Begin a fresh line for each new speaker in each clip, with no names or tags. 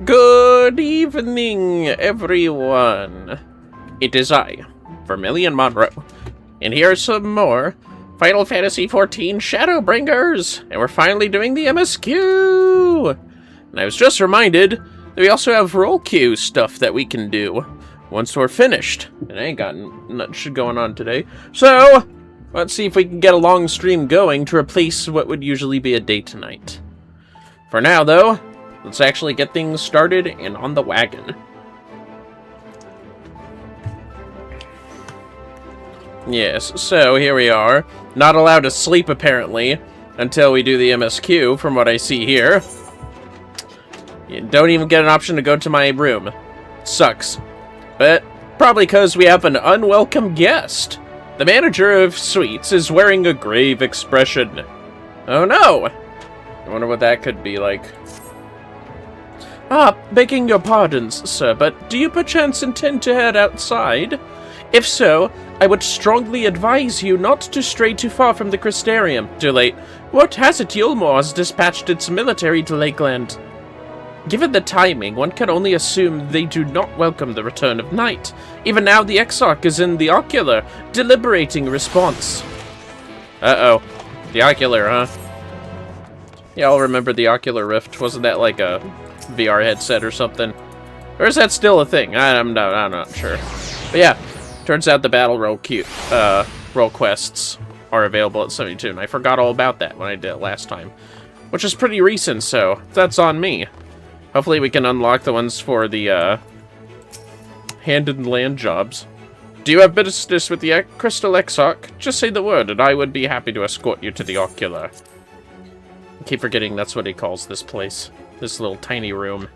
Good evening, everyone. It is I, Vermillion Monroe, and here are some more Final Fantasy XIV Shadowbringers, and we're finally doing the MSQ! And I was just reminded that we also have roll queue stuff that we can do once we're finished. And I ain't got much going on today. So, let's see if we can get a long stream going to replace what would usually be a day tonight. For now, though, let's actually get things started and on the wagon. Yes, so here we are. Not allowed to sleep, apparently, until we do the MSQ, from what I see here. You don't even get an option to go to my room. Sucks. But probably because we have an unwelcome guest. The manager of suites is wearing a grave expression. Oh no! I wonder what that could be like. Begging your pardons, sir, but do you perchance intend to head outside? If so, I would strongly advise you not to stray too far from the Crystarium. Too late. What has it Yulmore has dispatched its military to Lakeland? Given the timing, one can only assume they do not welcome the return of night. Even now, the Exarch is in the Ocular, deliberating response. Uh-oh. The Ocular, huh? Yeah, I'll remember the Ocular Rift. Wasn't that like a VR headset or something? Or is that still a thing? I'm not sure. But yeah, turns out the battle roll quests are available at 72, and I forgot all about that when I did it last time. Which is pretty recent, so that's on me. Hopefully we can unlock the ones for the, hand and land jobs. Do you have business with the Crystal Exarch? Just say the word, and I would be happy to escort you to the Ocular. I keep forgetting that's what he calls this place. This little tiny room.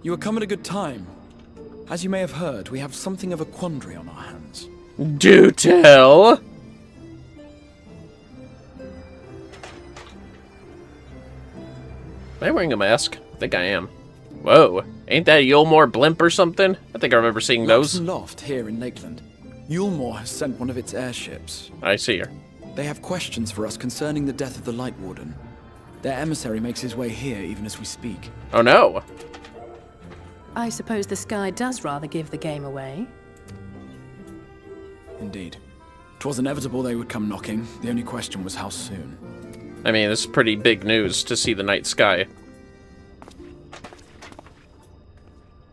You have come at a good time. As you may have heard, we have something of a quandary on our hands.
Do tell! Am I wearing a mask? I think I am. Whoa, ain't that a Yulmore blimp or something? I think I remember seeing those.
Loft here in Lakeland. Yulmore has sent one of its airships.
I see her.
They have questions for us concerning the death of the Light Warden. Their emissary makes his way here even as we speak.
Oh no!
I suppose the sky does rather give the game away.
Indeed. 'Twas inevitable they would come knocking. The only question was how soon.
I mean, this is pretty big news to see the night sky.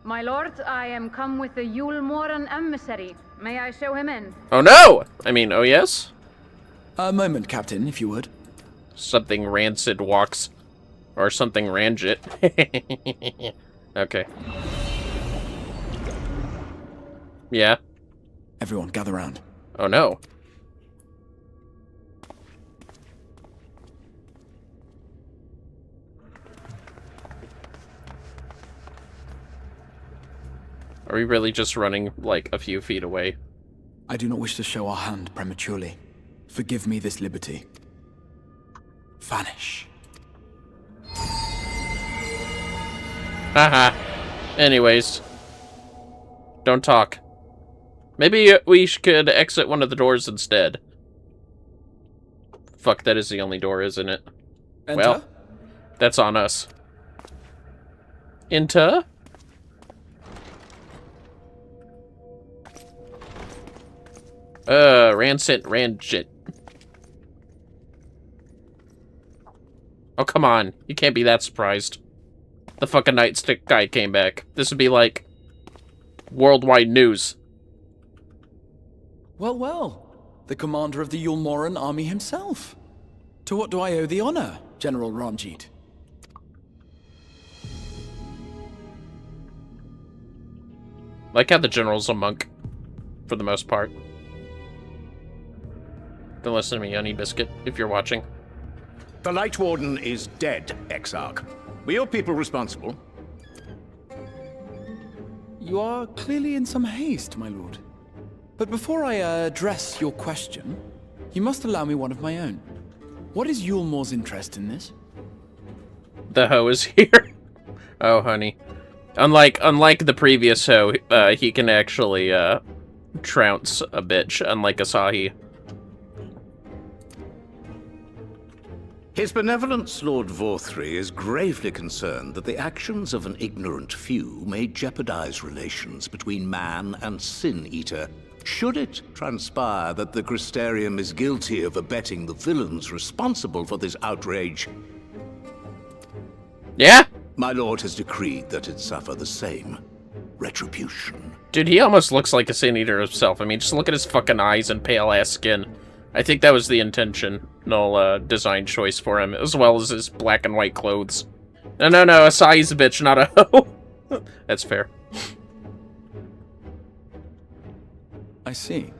My lord, I am come with the Yulmoren emissary. May I show him in?
Oh no! I mean, oh yes?
A moment, Captain, if you would.
Something rancid walks. Or something rangit. Okay. Yeah?
Everyone, gather round.
Oh no. Are we really just running, like, a few feet away?
I do not wish to show our hand prematurely. Forgive me this liberty. Vanish.
Haha. Anyways. Don't talk. Maybe we could exit one of the doors instead. Fuck, that is the only door, isn't it?
Enter?
Well, that's on us. Enter? Rancid. Oh, come on. You can't be that surprised. The fucking nightstick guy came back. This would be like worldwide news.
Well, well. The commander of the Yulmoren army himself. To what do I owe the honor, General Ranjit?
Like how the general's a monk, for the most part. Don't listen to me, Honey Biscuit, if you're watching.
The Light Warden is dead, Exarch. Were your people responsible?
You are clearly in some haste, my lord. But before I address your question, you must allow me one of my own. What is Yulmore's interest in this?
The hoe is here. Oh, honey. Unlike the previous hoe, he can actually trounce a bitch, unlike Asahi.
His Benevolence, Lord VTube, is gravely concerned that the actions of an ignorant few may jeopardize relations between man and Sin-Eater, should it transpire that the Crystarium is guilty of abetting the villains responsible for this outrage.
Yeah?
My lord has decreed that it suffer the same retribution.
Dude, he almost looks like a Sin-Eater himself. I mean, just look at his fucking eyes and pale-ass skin. I think that was the intentional design choice for him, as well as his black and white clothes. No, Asahi's a bitch, not a hoe. That's fair.
I see.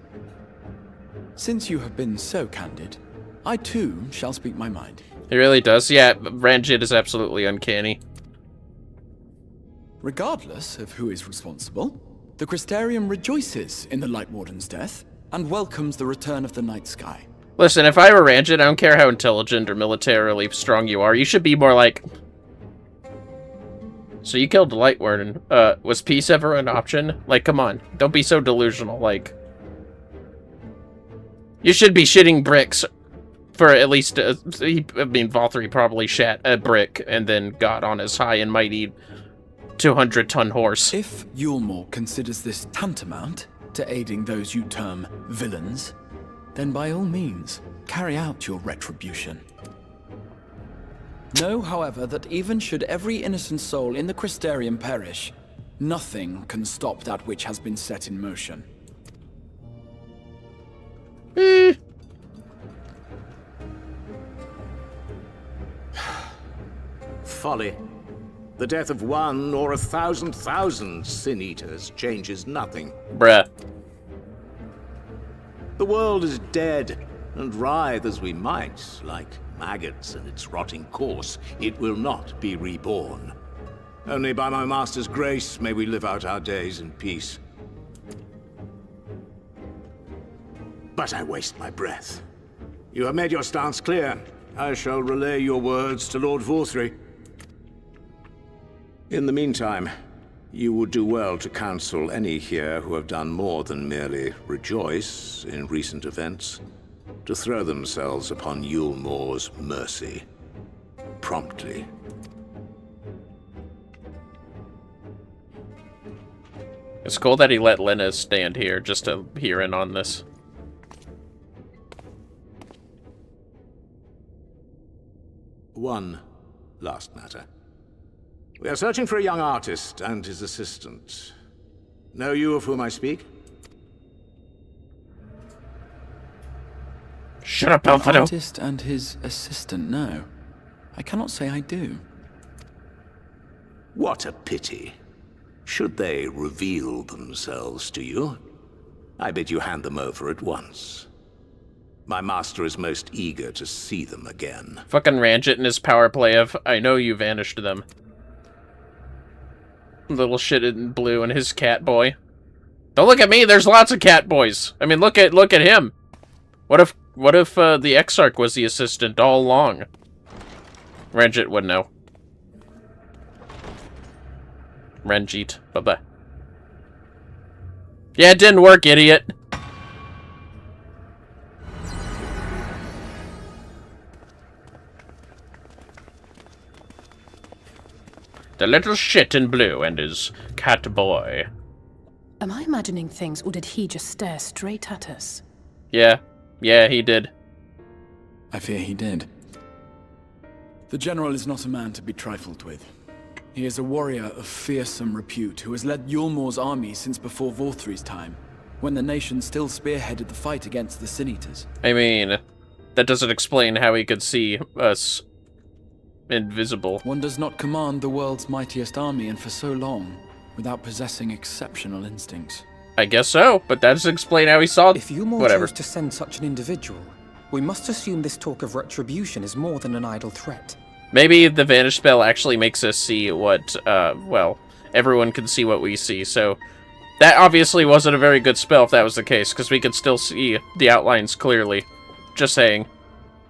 Since you have been so candid, I too shall speak my mind.
He really does. Yeah, Ranjit is absolutely uncanny.
Regardless of who is responsible, the Crystarium rejoices in the Light Warden's death and welcomes the return of the night sky.
Listen, if I were Ranjit, I don't care how intelligent or militarily strong you are, you should be more like... So you killed the Light Warden. Was peace ever an option? Like, come on. Don't be so delusional, like... You should be shitting bricks for at least... I mean, VTube probably shat a brick and then got on his high and mighty 200-ton horse.
If Yulmore considers this tantamount to aiding those you term villains, then by all means, carry out your retribution. Know, however, that even should every innocent soul in the Crystarium perish, nothing can stop that which has been set in motion.
Folly. The death of one or 1,000,000 Sin-Eaters changes nothing.
Bruh.
The world is dead, and writhe as we might, like maggots in its rotting course, it will not be reborn. Only by my master's grace may we live out our days in peace. But I waste my breath. You have made your stance clear. I shall relay your words to Lord VTube. In the meantime, you would do well to counsel any here who have done more than merely rejoice in recent events, to throw themselves upon Yulmore's mercy. Promptly.
It's cool that he let Lena stand here just to hear in on this.
One last matter. We are searching for a young artist and his assistant. Know you of whom I speak?
Shut up,
An
Alfredo.
artist and his assistant, no. I cannot say I do.
What a pity. Should they reveal themselves to you, I bid you hand them over at once. My master is most eager to see them again.
Fucking Ranjit and his power play of, I know you vanished them. Little shit in blue and his cat boy. Don't look at me, there's lots of cat boys. I mean, look at him. What if the Exarch was the assistant all along? Ranjit would know. Ranjit, bye-bye. Yeah, it didn't work, idiot. The little shit in blue and his cat boy.
Am I imagining things, or did he just stare straight at us?
Yeah, he did.
I fear he did. The General is not a man to be trifled with. He is a warrior of fearsome repute who has led Yulmore's army since before VTube's time, when the nation still spearheaded the fight against the Sin-Eaters.
I mean, that doesn't explain how he could see us invisible.
One does not command the world's mightiest army and for so long without possessing exceptional instincts.
I guess so, but that doesn't explain how he saw
If Yulmore chose to send such an individual, we must assume this talk of retribution is more than an idle threat.
Maybe the Vanish spell actually makes us see what, well, everyone can see what we see, so that obviously wasn't a very good spell if that was the case, because we could still see the outlines clearly. Just saying.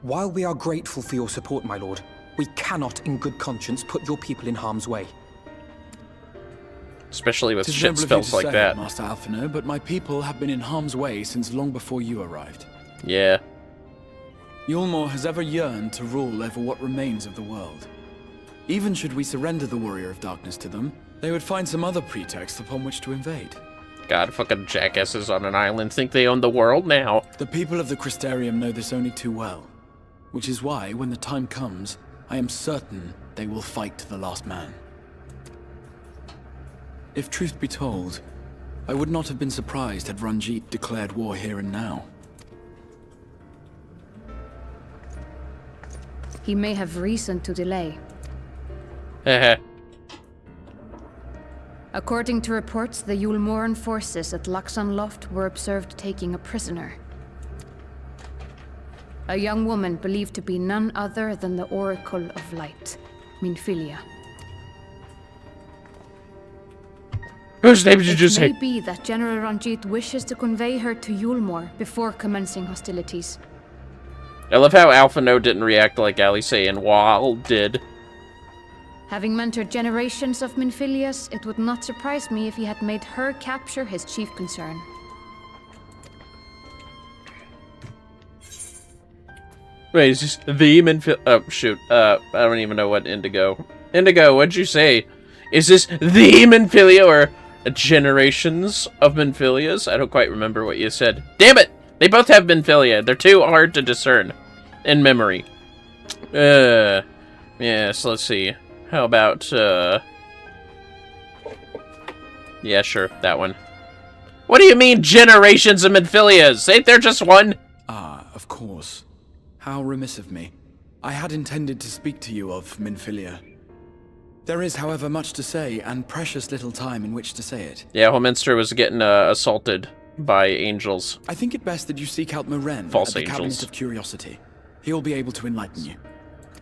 While we are grateful for your support, my lord, we cannot in good conscience put your people in harm's way.
Especially with
'Tis
shit
noble of you
spells
to
like
say,
that.
Master Alphino, but my people have been in harm's way since long before you arrived.
Yeah.
Yulmore has ever yearned to rule over what remains of the world. Even should we surrender the Warrior of Darkness to them, they would find some other pretext upon which to invade.
God, fucking jackasses on an island think they own the world now.
The people of the Crystarium know this only too well, which is why, when the time comes, I am certain they will fight to the last man. If truth be told, I would not have been surprised had Ranjit declared war here and now.
He may have reason to delay.
Heh.
According to reports, the Yulmoran forces at Luxon Loft were observed taking a prisoner. A young woman believed to be none other than the Oracle of Light, Minfilia.
Whose name did you just
It
say?
may be that General Ranjit wishes to convey her to Yulmore before commencing hostilities.
I love how Alphino didn't react like Alice and Wal did.
Having mentored generations of Minfilias, it would not surprise me if he had made her capture his chief concern.
Wait, is this the Minfilia? Oh, shoot. I don't even know what Indigo. Indigo, what'd you say? Is this the Minfilia or generations of Minfilias? I don't quite remember what you said. Damn it! They both have Minfilia. They're too hard to discern in memory. Yes, let's see. How about, yeah, sure, that one. What do you mean, generations of Minfilias? Ain't there just one?
Ah, of course. How remiss of me. I had intended to speak to you of Minfilia. There is, however, much to say, and precious little time in which to say it.
Yeah, Holminster was getting, assaulted by angels.
I think it best that you seek out Moren
False
at the
angels.
Cabinet of Curiosity. He will be able to enlighten you.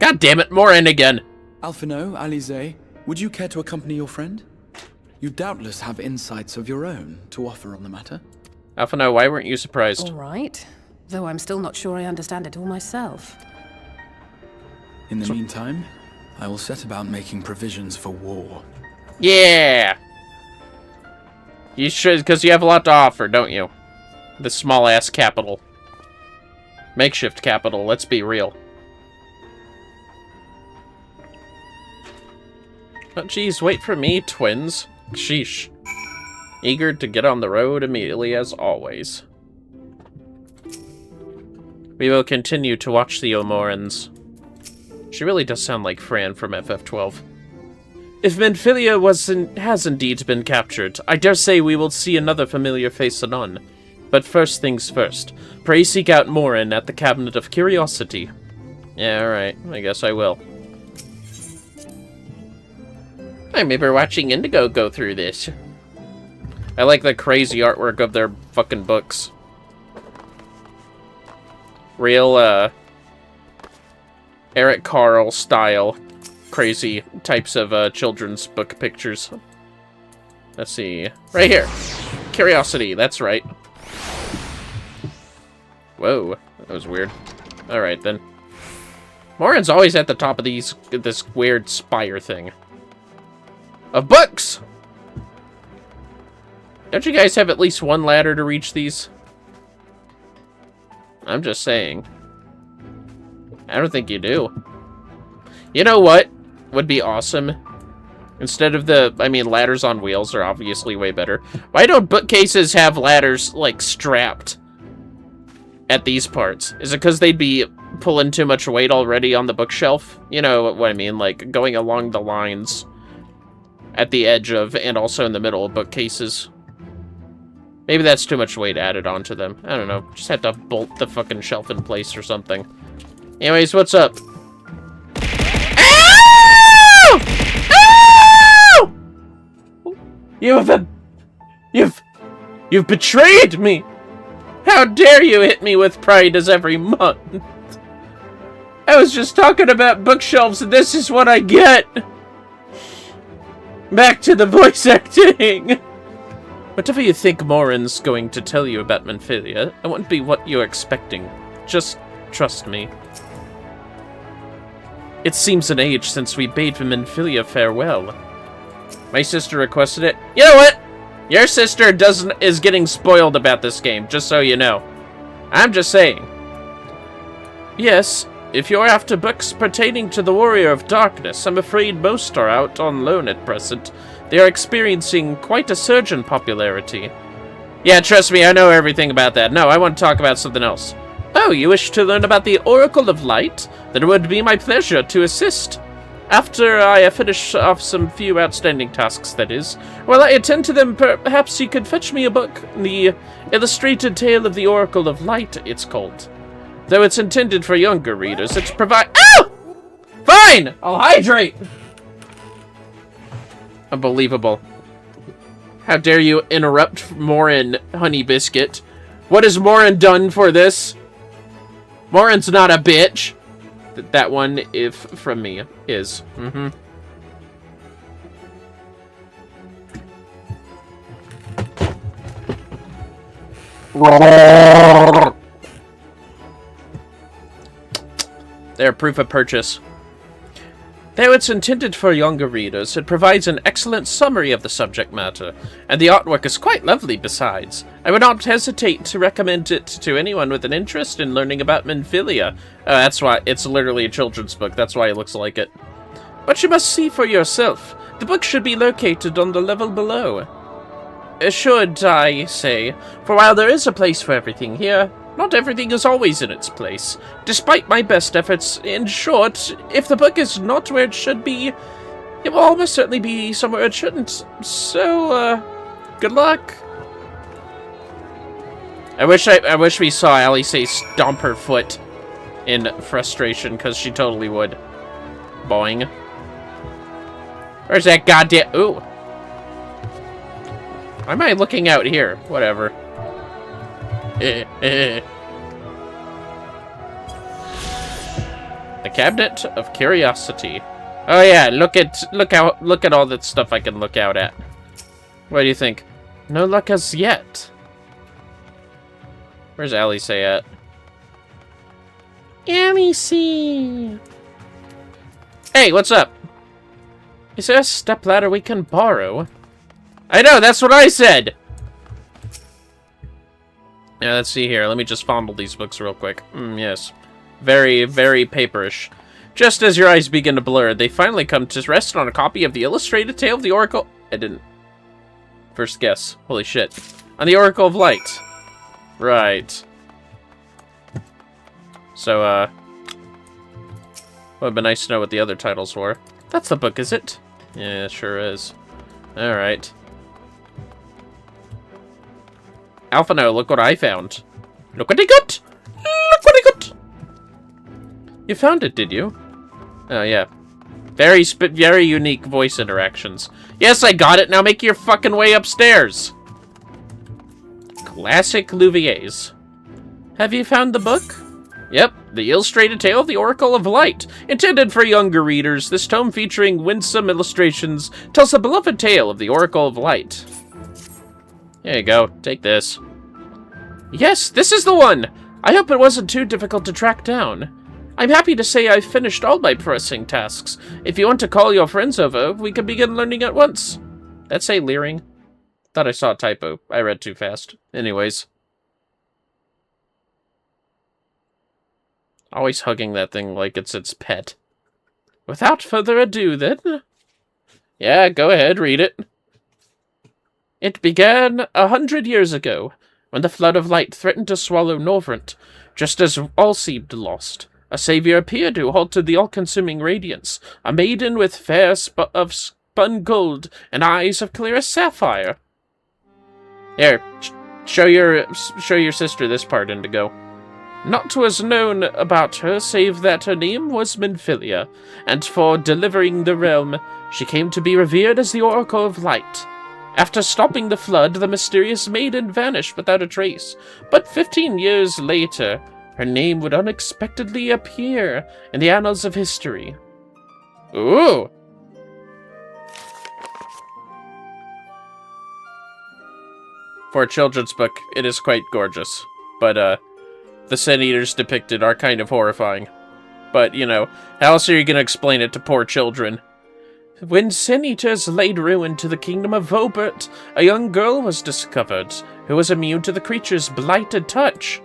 God damn it, Morin again!
Alphino, Alize, would you care to accompany your friend? You doubtless have insights of your own to offer on the matter.
Alphino, why weren't you surprised?
All right. Though I'm still not sure I understand it all myself.
In the meantime, I will set about making provisions for war.
Yeah! You should, because you have a lot to offer, don't you? The small-ass capital. Makeshift capital, let's be real. Oh, geez, wait for me, twins. Sheesh. Eager to get on the road immediately, as always. We will continue to watch the Omorans. She really does sound like Fran from FF12. If Minfilia has indeed been captured, I dare say we will see another familiar face anon. But first things first, pray seek out Morin at the Cabinet of Curiosity. Yeah, alright, I guess I will. I remember watching Indigo go through this. I like the crazy artwork of their fucking books. Real, Eric Carle style. Crazy types of, children's book pictures. Let's see. Right here. Curiosity, that's right. Whoa, that was weird. Alright, then. Morin's always at the top of this weird spire thing. Of books! Don't you guys have at least one ladder to reach these? I'm just saying. I don't think you do. You know what would be awesome? Instead of ladders on wheels are obviously way better. Why don't bookcases have ladders, like, strapped at these parts? Is it because they'd be pulling too much weight already on the bookshelf? You know what I mean, like, going along the lines at the edge of, and also in the middle of bookcases. Maybe that's too much weight added onto them. I don't know. Just have to bolt the fucking shelf in place or something. Anyways, what's up? Ow! Ow! You've betrayed me! How dare you hit me with prizes every month? I was just talking about bookshelves and this is what I get! Back to the voice acting! Whatever you think Morin's going to tell you about Minfilia, it won't be what you're expecting. Just trust me. It seems an age since we bade Minfilia farewell. My sister requested it. You know what? Your sister is getting spoiled about this game, just so you know. I'm just saying. Yes, if you're after books pertaining to the Warrior of Darkness, I'm afraid most are out on loan at present. They are experiencing quite a surge in popularity. Yeah, trust me, I know everything about that. No, I want to talk about something else. Oh, you wish to learn about the Oracle of Light? Then it would be my pleasure to assist. After I finish off some few outstanding tasks, that is. While I attend to them, perhaps you could fetch me a book. The Illustrated Tale of the Oracle of Light, it's called. Though it's intended for younger readers, it's Ow! Fine! I'll hydrate! Unbelievable. How dare you interrupt Morin, Honey Biscuit? What has Morin done for this? Morin's not a bitch. That one, if from me, is. There, proof of purchase. Though it's intended for younger readers, it provides an excellent summary of the subject matter, and the artwork is quite lovely besides. I would not hesitate to recommend it to anyone with an interest in learning about Minfilia. That's why it's literally a children's book, that's why it looks like it. But you must see for yourself. The book should be located on the level below. Should I say, for while there is a place for everything here, not everything is always in its place. Despite my best efforts, in short, if the book is not where it should be, it will almost certainly be somewhere it shouldn't. So, good luck. I wish we saw Ellie say stomp her foot in frustration, because she totally would. Boing. Where's that goddamn... Ooh. Why am I looking out here? Whatever. The Cabinet of Curiosity. Oh yeah, look at all that stuff I can look out at. What do you think? No luck as yet. Where's Alice at? Alice. Hey, what's up? Is there a stepladder we can borrow? I know, that's what I said! Yeah, let's see here. Let me just fondle these books real quick. Yes. Very, very paperish. Just as your eyes begin to blur, they finally come to rest on a copy of the Illustrated Tale of the Oracle... I didn't... First guess. Holy shit. On the Oracle of Light. Right. So, would have been nice to know what the other titles were. That's the book, is it? Yeah, it sure is. Alright. Alpha, no, look what I found. Look what I got! Look what I got! You found it, did you? Oh, yeah. Very unique voice interactions. Yes, I got it! Now make your fucking way upstairs! Classic Louviers. Have you found the book? Yep, The Illustrated Tale of the Oracle of Light. Intended for younger readers, this tome featuring winsome illustrations tells the beloved tale of the Oracle of Light. There you go, take this. Yes, this is the one! I hope it wasn't too difficult to track down. I'm happy to say I've finished all my pressing tasks. If you want to call your friends over, we can begin learning at once. That say leering? Thought I saw a typo. I read too fast. Anyways. Always hugging that thing like it's its pet. Without further ado, then. Yeah, go ahead, read it. It began 100 years ago, when the flood of light threatened to swallow Norvrent, just as all seemed lost. A savior appeared who halted the all-consuming radiance, a maiden with fair of spun gold and eyes of clearest sapphire. Here, show your sister this part, Indigo. Naught was known about her, save that her name was Minfilia, and for delivering the realm, she came to be revered as the Oracle of Light. After stopping the flood, the mysterious maiden vanished without a trace, but 15 years later, her name would unexpectedly appear in the annals of history. Ooh! For a children's book, it is quite gorgeous, but, the Sin Eaters depicted are kind of horrifying. But, you know, how else are you going to explain it to poor children? When Sin-Eaters laid ruin to the kingdom of Vobert, a young girl was discovered, who was immune to the creature's blighted touch.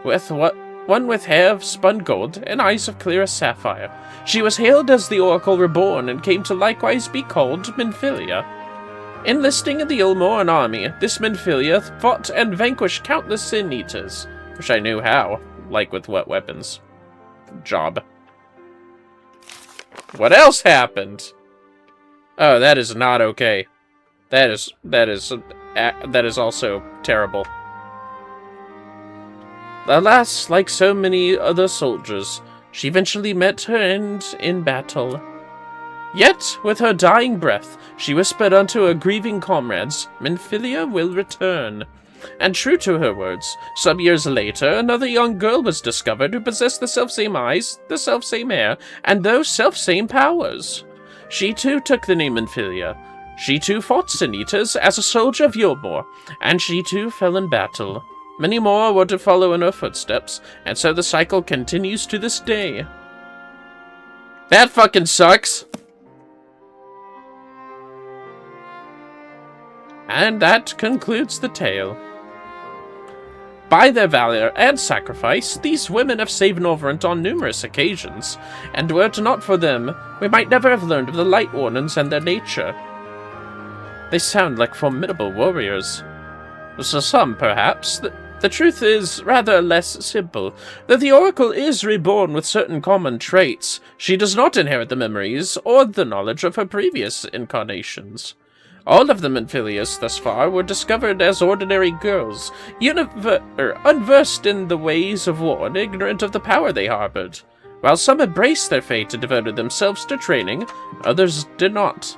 One with hair of spun gold and eyes of clearest sapphire. She was hailed as the Oracle Reborn and came to likewise be called Minfilia. Enlisting in the Ilmoran army, this Minfilia fought and vanquished countless Sin-Eaters. Wish I knew how. Like with what weapons. Job. What else happened? Oh, that is not okay. That is also terrible. Alas, like so many other soldiers, she eventually met her end in battle. Yet, with her dying breath, she whispered unto her grieving comrades, Minfilia will return. And true to her words, some years later, another young girl was discovered who possessed the selfsame eyes, the selfsame hair, and those selfsame powers. She too took the name Minfilia. She too fought Sin-Eaters as a soldier of Yulmore, and she too fell in battle. Many more were to follow in her footsteps, and so the cycle continues to this day. That fucking sucks! And that concludes the tale. By their valor and sacrifice, these women have saved Norvrent on numerous occasions, and were it not for them, we might never have learned of the Light Wardens and their nature. They sound like formidable warriors. So some, perhaps. The truth is rather less simple, that the Oracle is reborn with certain common traits. She does not inherit the memories or the knowledge of her previous incarnations. All of the Minfilias thus far were discovered as ordinary girls, unversed in the ways of war and ignorant of the power they harbored. While some embraced their fate and devoted themselves to training, others did not.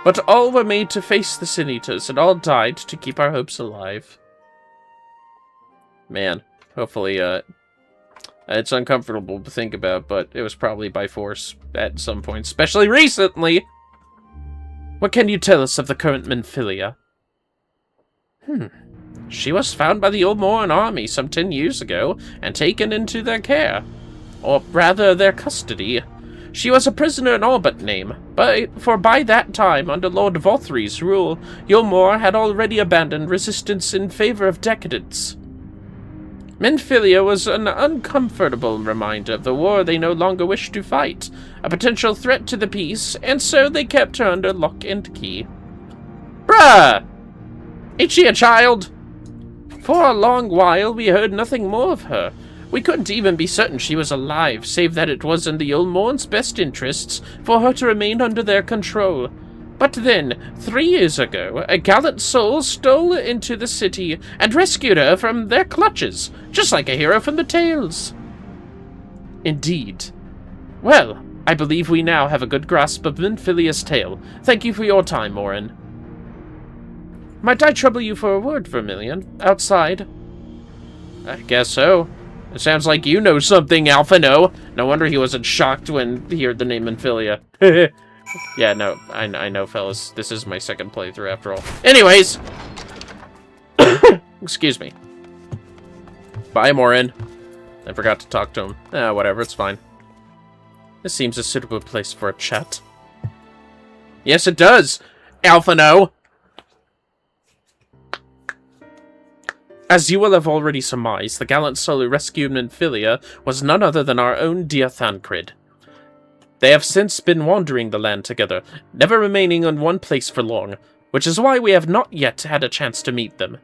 But all were made to face the Sin-Eaters, and all died to keep our hopes alive. Man, hopefully, it's uncomfortable to think about, but it was probably by force at some point, especially recently! What can you tell us of the current Minfilia? She was found by the Ilmoran army some 10 years ago, and taken into their care. Or rather, their custody. She was a prisoner in all but name, for by that time, under Lord Vothri's rule, Yulmore had already abandoned resistance in favor of decadence. Minfilia was an uncomfortable reminder of the war they no longer wished to fight, a potential threat to the peace, and so they kept her under lock and key. Bruh! Ain't she a child? For a long while we heard nothing more of her. We couldn't even be certain she was alive, save that it was in the Yulmoran's best interests for her to remain under their control. But then, 3 years ago, a gallant soul stole into the city and rescued her from their clutches, just like a hero from the tales. Indeed. Well, I believe we now have a good grasp of Minfilia's tale. Thank you for your time, Morin. Might I trouble you for a word, Vermillion? Outside? I guess so. It sounds like you know something, Alphino. No wonder he wasn't shocked when he heard the name Minfilia. Yeah, no, I know, fellas. This is my second playthrough, after all. Anyways! Excuse me. Bye, Morin. I forgot to talk to him. Whatever, it's fine. This seems a suitable place for a chat. Yes, it does, Alphino! As you will have already surmised, the gallant soul who rescued Minfilia was none other than our own dear Thancred. They have since been wandering the land together, never remaining in one place for long, which is why we have not yet had a chance to meet them.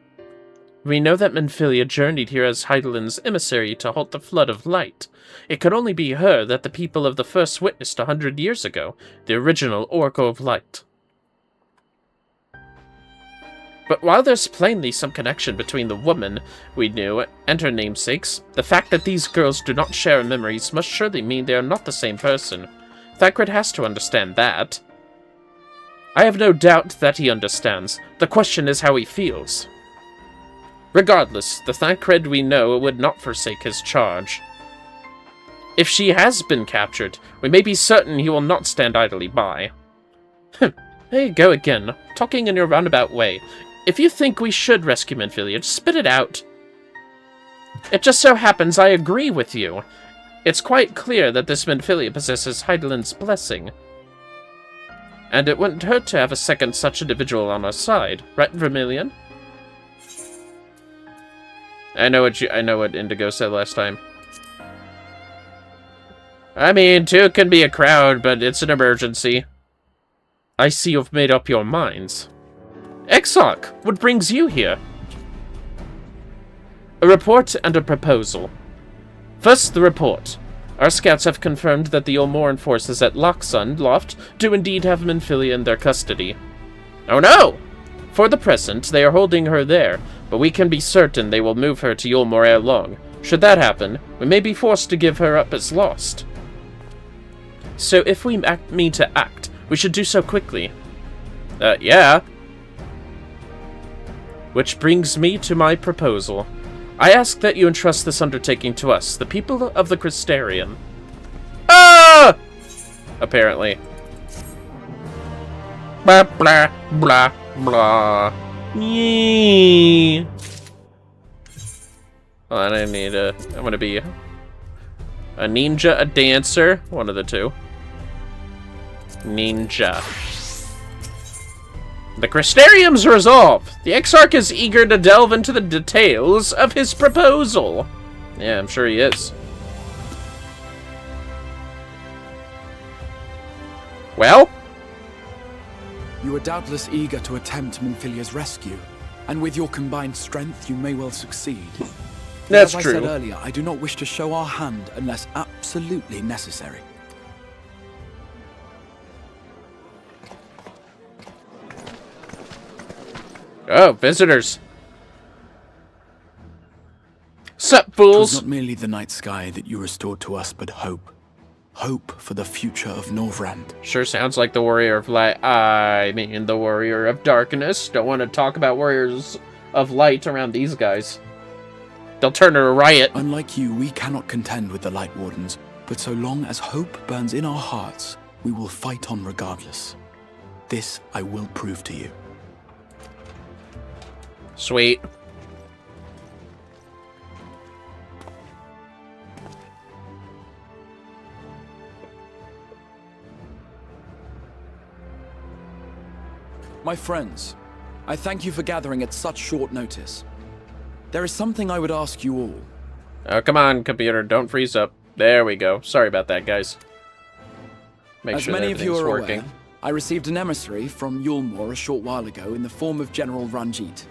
We know that Minfilia journeyed here as Heidelin's emissary to halt the flood of light. It could only be her that the people of the first witnessed 100 years ago, the original Oracle of Light. But while there's plainly some connection between the woman we knew and her namesakes, the fact that these girls do not share memories must surely mean they are not the same person. Thancred has to understand that. I have no doubt that he understands. The question is how he feels. Regardless, the Thancred we know would not forsake his charge. If she has been captured, we may be certain he will not stand idly by. There you go again, talking in your roundabout way. If you think we should rescue Minfilia, just spit it out. It just so happens I agree with you. It's quite clear that this Minfilia possesses Heidelin's blessing. And it wouldn't hurt to have a second such individual on our side, right, Vermillion? I know what Indigo said last time. I mean, two can be a crowd, but it's an emergency. I see you've made up your minds. Exarch, what brings you here? A report and a proposal. First, the report. Our scouts have confirmed that the Ulmoran forces at Lochsund Loft do indeed have Minfilia in their custody. Oh no! For the present, they are holding her there, but we can be certain they will move her to Ulmor ere long. Should that happen, we may be forced to give her up as lost. So if we mean to act, we should do so quickly. Yeah. Which brings me to my proposal. I ask that you entrust this undertaking to us, the people of the Crystarium. Ah! Apparently. Blah, blah, blah, blah. Yee. Well, I need a... I'm gonna be a ninja, a dancer. One of the two. Ninja. The Crystarium's resolve. The Exarch is eager to delve into the details of his proposal. Yeah, I'm sure he is. Well?
You are doubtless eager to attempt Minfilia's rescue, and with your combined strength, you may well succeed.
That's
true.
true.
As I said earlier, I do not wish to show our hand unless absolutely necessary.
Oh, visitors. Sup,
It was
fools?
not merely the night sky that you restored to us, but hope. Hope for the future of Norvrand.
Sure sounds like the Warrior of Light. I mean, the Warrior of Darkness. Don't want to talk about Warriors of Light around these guys. They'll turn a riot.
Unlike you, we cannot contend with the Light Wardens, but so long as hope burns in our hearts, we will fight on regardless. This I will prove to you.
Sweet.
My friends, I thank you for gathering at such short notice. There is something I would ask you all.
Oh, come on, computer. Don't freeze up. There we go. Sorry about that, guys. Make
As
sure
many of you are
working.
aware, I received an emissary from Ulmor a short while ago in the form of General Ranjit.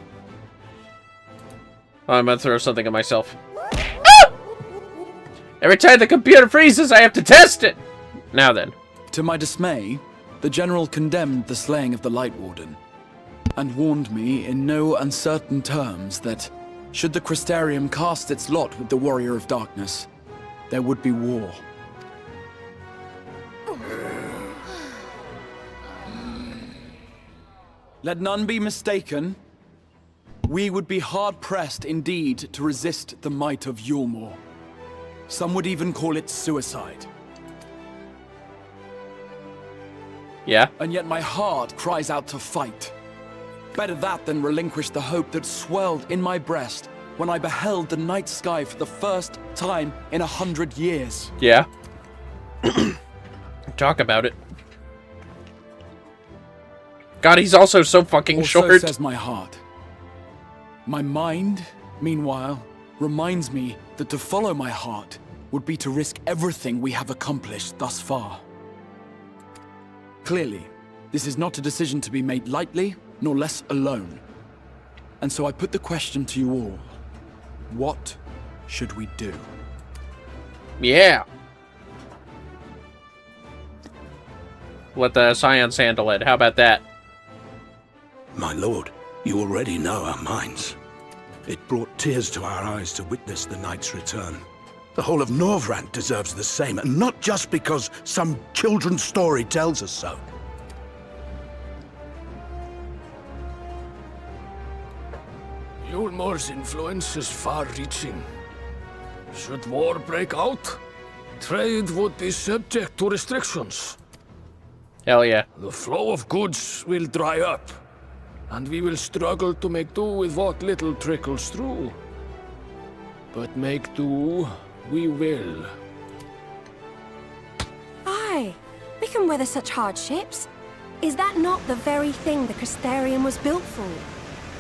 I'm gonna throw something at myself. Ah! Every time the computer freezes, I have to test it! Now then.
To my dismay, the General condemned the slaying of the Light Warden, and warned me in no uncertain terms that, should the Crystarium cast its lot with the Warrior of Darkness, there would be war. Let none be mistaken. We would be hard-pressed indeed to resist the might of Ulmor. Some would even call it suicide.
Yeah?
And yet my heart cries out to fight. Better that than relinquish the hope that swelled in my breast when I beheld the night sky for the first time in 100 years.
Yeah. Talk about it. God, he's also so fucking
Or
short.
so says my heart. My mind, meanwhile, reminds me that to follow my heart would be to risk everything we have accomplished thus far. Clearly, this is not a decision to be made lightly, nor less alone. And so I put the question to you all. What should we do?
Yeah. Let the science handle it. How about that?
My lord, you already know our minds. It brought tears to our eyes to witness the knight's return. The whole of Norvrand deserves the same, and not just because some children's story tells us so.
Ulmor's influence is far-reaching. Should war break out, trade would be subject to restrictions.
Hell yeah.
The flow of goods will dry up, and we will struggle to make do with what little trickles through. But make do we will.
Aye, we can weather such hardships. Is that not the very thing the Crystarium was built for?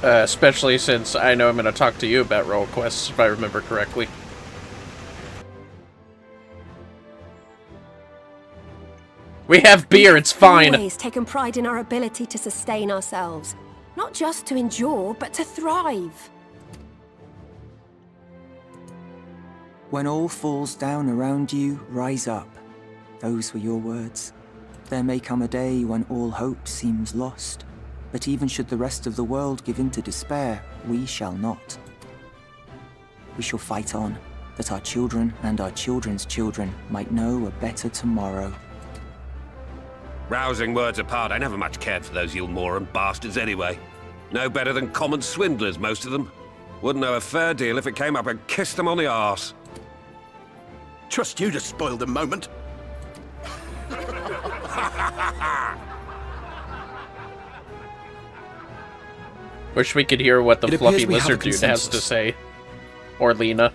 Especially since I know I'm going to talk to you about role quests, if I remember correctly. We have beer, it's fine.
We've always taken pride in our ability to sustain ourselves. Not just to endure, but to thrive.
When all falls down around you, rise up. Those were your words. There may come a day when all hope seems lost. But even should the rest of the world give in to despair, we shall not. We shall fight on, that our children and our children's children might know a better tomorrow.
Rousing words apart, I never much cared for those Yulmoran bastards anyway. No better than common swindlers, most of them. Wouldn't know a fair deal if it came up and kissed them on the arse.
Trust you to spoil the moment.
Wish we could hear what the
It
fluffy
appears we have a
lizard dude has to
consensus.
say. Or Lena,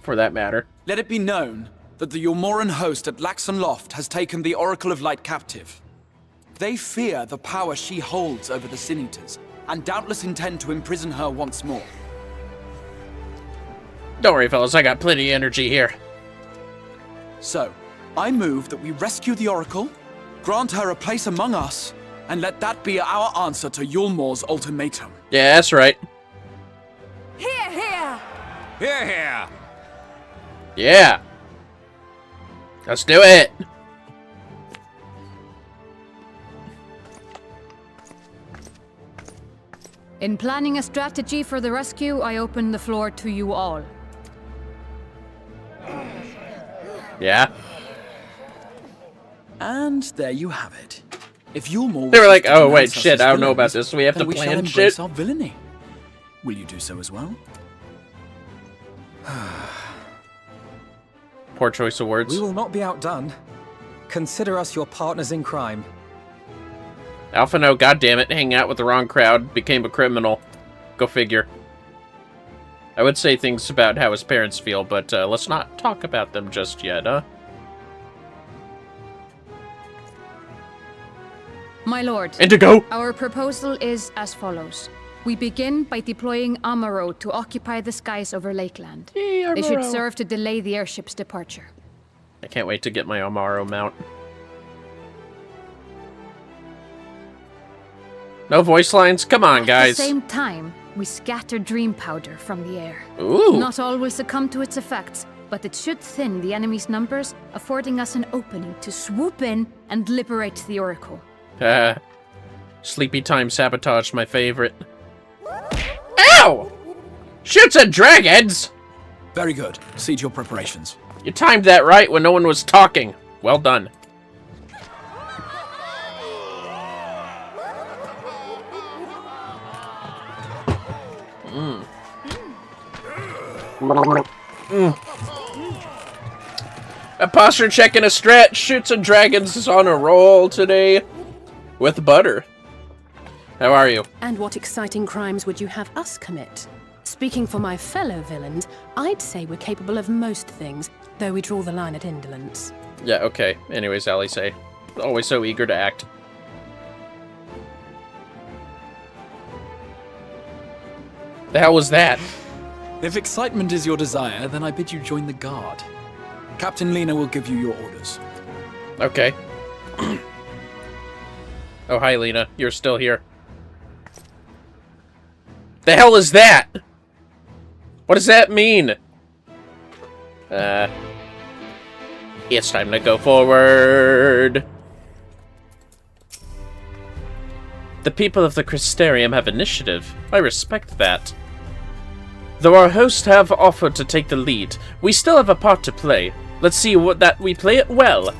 for that matter.
Let it be known that the Yulmoran host at Laxon Loft has taken the Oracle of Light captive. They fear the power she holds over the Sin Eaters, and doubtless intend to imprison her once more.
Don't worry, fellas, I got plenty of energy here.
So, I move that we rescue the Oracle, grant her a place among us, and let that be our answer to Yulmor's ultimatum.
Yeah, that's right.
Here, here!
Here, here!
Yeah. Let's do it.
In planning a strategy for the rescue, I open the floor to you all.
Yeah.
And there you have it. If Yulmor
They were like,
wishes to
oh wait,
denounce us
shit,
as
I don't know
villains,
about this. We have to
then we shall
plan
embrace
shit.
our villainy. Will you do so as well?
Poor choice of words.
We will not be outdone. Consider us your partners in crime.
Alpha no, goddammit, hanging out with the wrong crowd, became a criminal. Go figure. I would say things about how his parents feel, but let's not talk about them just yet, huh?
My lord,
Indigo!
our proposal is as follows. We begin by deploying Amaro to occupy the skies over Lakeland. They should serve to delay the airship's departure.
I can't wait to get my Amaro mount. No voice lines? Come on, guys.
At the same time, we scatter dream powder from the air.
Ooh.
Not all will succumb to its effects, but it should thin the enemy's numbers, affording us an opening to swoop in and liberate the Oracle.
Sleepy time sabotage, my favorite. Ow! Shoots at dragons!
Very good. See to your preparations.
You timed that right when no one was talking. Well done. A posture check and a stretch. Shoots and dragons is on a roll today. With butter. How are you?
And what exciting crimes would you have us commit? Speaking for my fellow villains, I'd say we're capable of most things, though we draw the line at indolence.
Yeah, okay. Anyways, Allie say. Always so eager to act. The hell was that?
If excitement is your desire, then I bid you join the guard. Captain Lena will give you your orders.
Okay. Oh, hi, Lena. You're still here. The hell is that? What does that mean? It's time to go forward. The people of the Crystarium have initiative. I respect that. Though our hosts have offered to take the lead, we still have a part to play. Let's see that we play it well.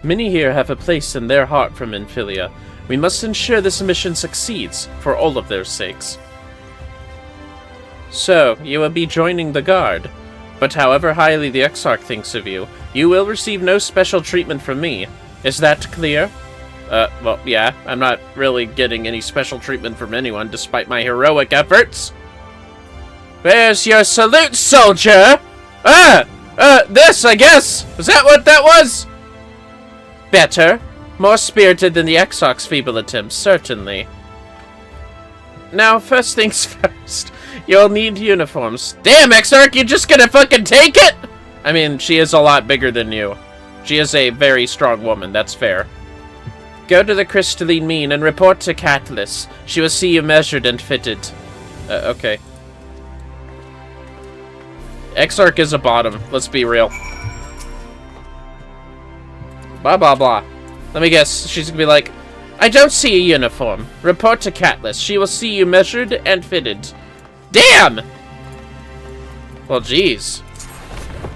Many here have a place in their heart for Minfilia. We must ensure this mission succeeds, for all of their sakes. So, you will be joining the Guard. But however highly the Exarch thinks of you, you will receive no special treatment from me. Is that clear? Well, yeah, I'm not really getting any special treatment from anyone, despite my heroic efforts. Where's your salute, soldier? This, I guess. Was that what that was? Better. More spirited than the Exarch's feeble attempts, certainly. Now, first things first. You'll need uniforms. Damn, Exarch, you just gonna fucking take it?! I mean, she is a lot bigger than you. She is a very strong woman, that's fair. Go to the crystalline mean and report to Catalyst. She will see you measured and fitted. Okay. Exarch is a bottom, let's be real. Blah, blah, blah. Let me guess, she's gonna be like, I don't see a uniform. Report to Catalyst. She will see you measured and fitted. Damn! Well, jeez.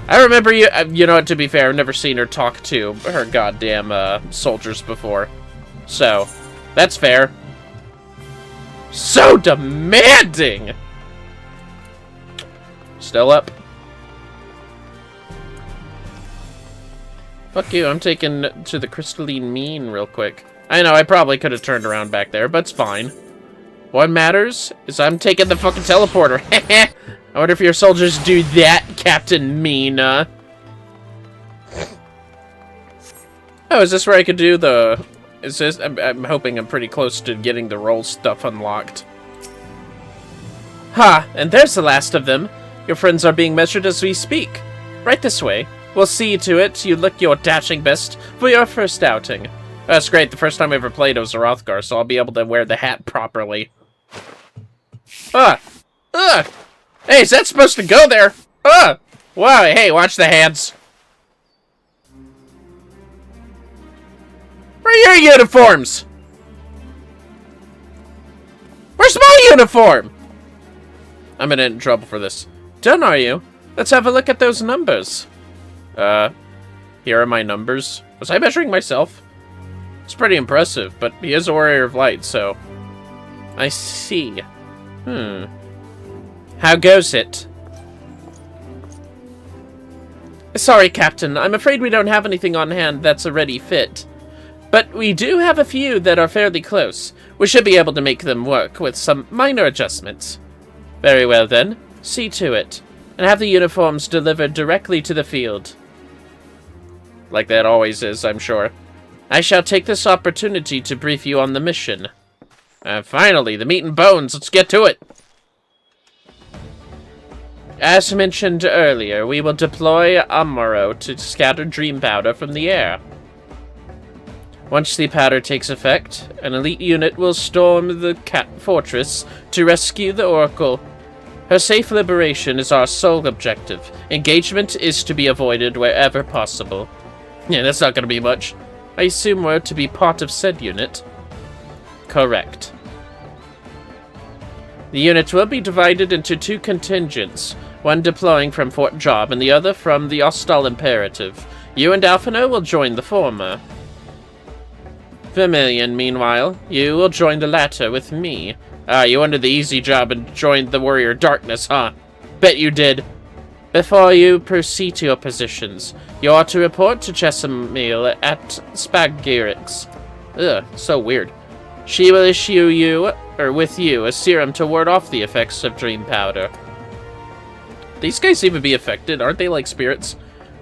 I remember you, you know, to be fair, I've never seen her talk to her goddamn, soldiers before. So, that's fair. So demanding! Still up. Fuck you, I'm taking to the crystalline mean real quick. I know, I probably could have turned around back there, but it's fine. What matters is I'm taking the fucking teleporter. I wonder if your soldiers do that, Captain Mina. Oh, is this where I could do the... Is this... I'm hoping I'm pretty close to getting the roll stuff unlocked. Ha! And there's the last of them. Your friends are being measured as we speak. Right this way. We'll see to it you look your dashing best for your first outing. That's great. The first time I ever played it was a Rothgar, so I'll be able to wear the hat properly. Hey, is that supposed to go there? Wow, hey, watch the hands. Where are your uniforms? Where's my uniform? I'm gonna get in trouble for this. Done, are you? Let's have a look at those numbers. Here are my numbers. Was I measuring myself? It's pretty impressive, but he is a warrior of light, so... I see. How goes it? Sorry, Captain. I'm afraid we don't have anything on hand that's a ready fit. But we do have a few that are fairly close. We should be able to make them work with some minor adjustments. Very well, then. See to it. And have the uniforms delivered directly to the field. Like that always is, I'm sure. I shall take this opportunity to brief you on the mission. Finally, the meat and bones. Let's get to it. As mentioned earlier, we will deploy Monroe to scatter dream powder from the air. Once the powder takes effect, an elite unit will storm the fortress to rescue the Oracle. Her safe liberation is our sole objective. Engagement is to be avoided wherever possible. Yeah, that's not going to be much. I assume we're to be part of said unit. Correct. The unit will be divided into two contingents, one deploying from Fort Job and the other from the Hostile Imperative. You and Alphino will join the former. Vermillion, meanwhile, you will join the latter with me. You wanted the easy job and joined the Warrior Darkness, huh? Bet you did. Before you proceed to your positions, you are to report to Chesamil at Spagirix. Ugh, so weird. She will issue you, or with you, a serum to ward off the effects of dream powder. These guys seem to be affected, aren't they like spirits?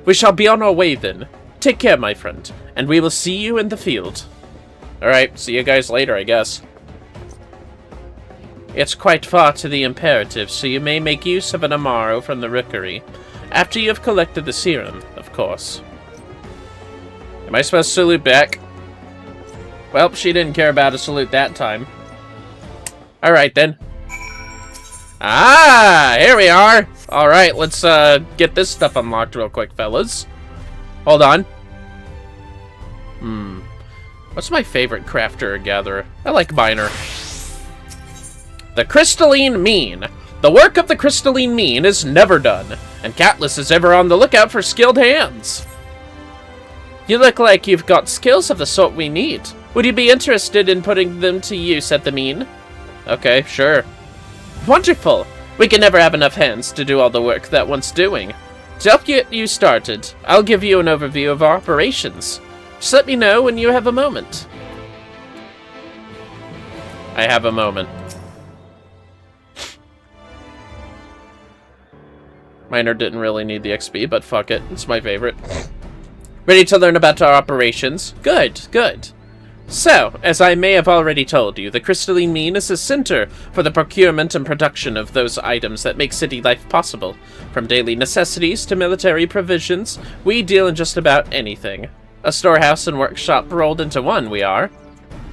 We shall be on our way then. Take care, my friend, and we will see you in the field. Alright, see you guys later, I guess. It's quite far to the Imperative, so you may make use of an Amaro from the Rookery. After you have collected the serum, of course. Am I supposed to salute back? Well, she didn't care about a salute that time. Alright then. Ah, here we are! Alright, let's get this stuff unlocked real quick, fellas. Hold on. What's my favorite crafter or gatherer? I like Miner. The Crystalline Mean. The work of the Crystalline Mean is never done, and Catless is ever on the lookout for skilled hands. You look like you've got skills of the sort we need. Would you be interested in putting them to use at the Mean? Okay, sure. Wonderful! We can never have enough hands to do all the work that one's doing. To help get you started, I'll give you an overview of our operations. Just let me know when you have a moment. I have a moment. Miner didn't really need the XP, but fuck it. It's my favorite. Ready to learn about our operations? Good, good. So, as I may have already told you, the Crystalline Mean is a center for the procurement and production of those items that make city life possible. From daily necessities to military provisions, we deal in just about anything. A storehouse and workshop rolled into one, we are.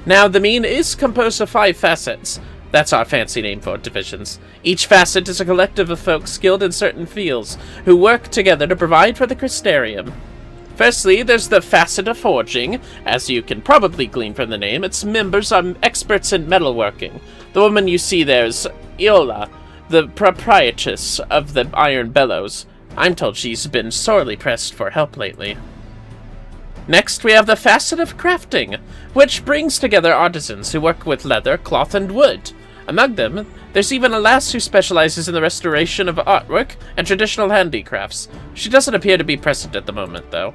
Now, the Mean is composed of 5 facets. That's our fancy name for divisions. Each facet is a collective of folks skilled in certain fields, who work together to provide for the Crystarium. Firstly, there's the facet of forging. As you can probably glean from the name, its members are experts in metalworking. The woman you see there is Iola, the proprietress of the Iron Bellows. I'm told she's been sorely pressed for help lately. Next, we have the facet of crafting, which brings together artisans who work with leather, cloth, and wood. Among them, there's even a lass who specializes in the restoration of artwork and traditional handicrafts. She doesn't appear to be present at the moment, though.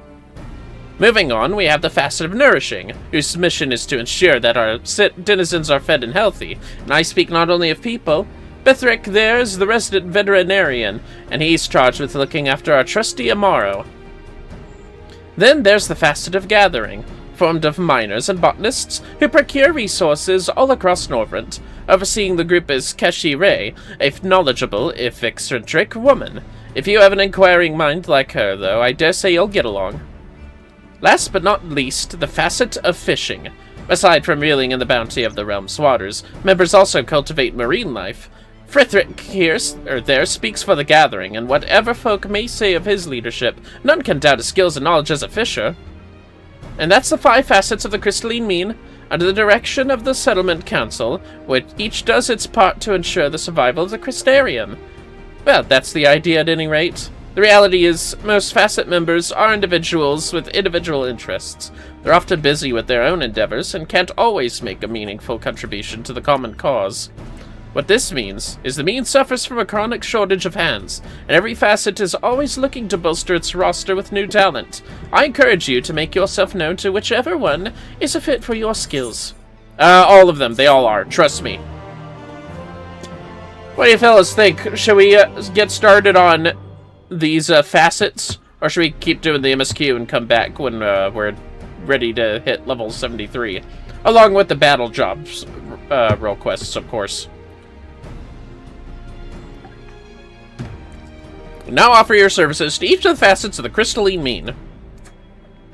Moving on, we have the facet of nourishing, whose mission is to ensure that our denizens are fed and healthy. And I speak not only of people. Bithric there is the resident veterinarian, and he's charged with looking after our trusty Amaro. Then there's the facet of gathering, formed of miners and botanists who procure resources all across Norvrent. Overseeing the group is Keshi Ray, a knowledgeable, if eccentric, woman. If you have an inquiring mind like her, though, I dare say you'll get along. Last but not least, the facet of fishing. Aside from reeling in the bounty of the realm's waters, members also cultivate marine life. Frithric there speaks for the gathering, and whatever folk may say of his leadership, none can doubt his skills and knowledge as a fisher. And that's the 5 facets of the Crystalline Mean, under the direction of the Settlement Council, which each does its part to ensure the survival of the Crystarium. Well, that's the idea at any rate. The reality is, most facet members are individuals with individual interests. They're often busy with their own endeavors, and can't always make a meaningful contribution to the common cause. What this means is the Mean suffers from a chronic shortage of hands, and every facet is always looking to bolster its roster with new talent. I encourage you to make yourself known to whichever one is a fit for your skills. All of them. They all are. Trust me. What do you fellas think? Should we get started on these facets? Or should we keep doing the MSQ and come back when we're ready to hit level 73? Along with the battle jobs role quests, of course. Now offer your services to each of the facets of the Crystalline Mean.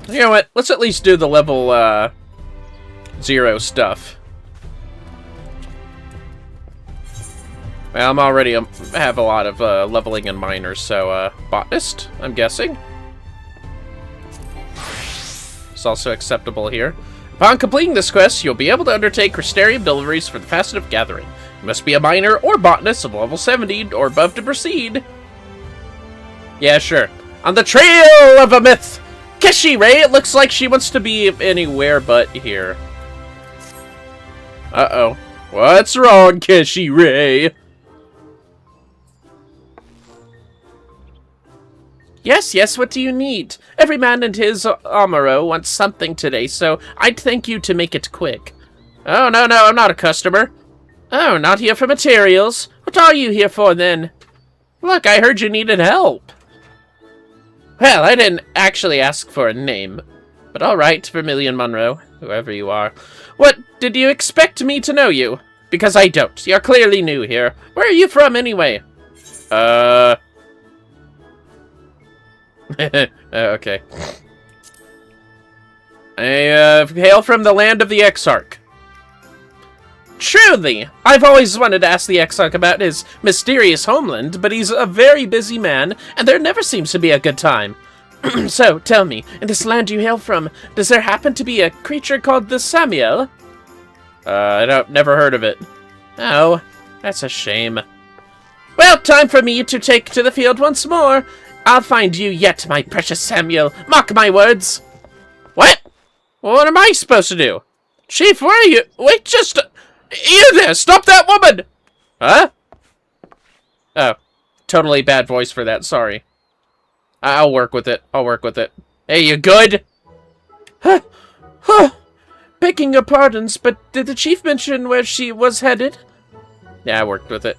You know what? Let's at least do the level 0 stuff. Well, I'm already have a lot of leveling in miners, so botanist, I'm guessing. It's also acceptable here. Upon completing this quest, you'll be able to undertake Crystarium deliveries for the facet of gathering. You must be a miner or botanist of level 70 or above to proceed. Yeah, sure. On the trail of a myth! Keshi Ray, it looks like she wants to be anywhere but here. Uh-oh. What's wrong, Keshi Ray? Yes, what do you need? Every man and his Amaro wants something today, so I'd thank you to make it quick. Oh, no, I'm not a customer. Oh, not here for materials. What are you here for, then? Look, I heard you needed help. Well, I didn't actually ask for a name. But alright, Vermillion Monroe, whoever you are. What, did you expect me to know you? Because I don't. You're clearly new here. Where are you from, anyway? Okay. I hail from the land of the Exarch. Truly! I've always wanted to ask the Exarch about his mysterious homeland, but he's a very busy man, and there never seems to be a good time. So, tell me, in this land you hail from, does there happen to be a creature called the Samuel? Never heard of it. Oh, that's a shame. Well, time for me to take to the field once more. I'll find you yet, my precious Samuel. Mark my words. What? What am I supposed to do? Chief, where are you? Wait, just... You there! Stop that woman! Huh? Oh. Totally bad voice for that, sorry. I'll work with it. Hey, you good? Begging your pardons, but did the chief mention where she was headed? Yeah, I worked with it.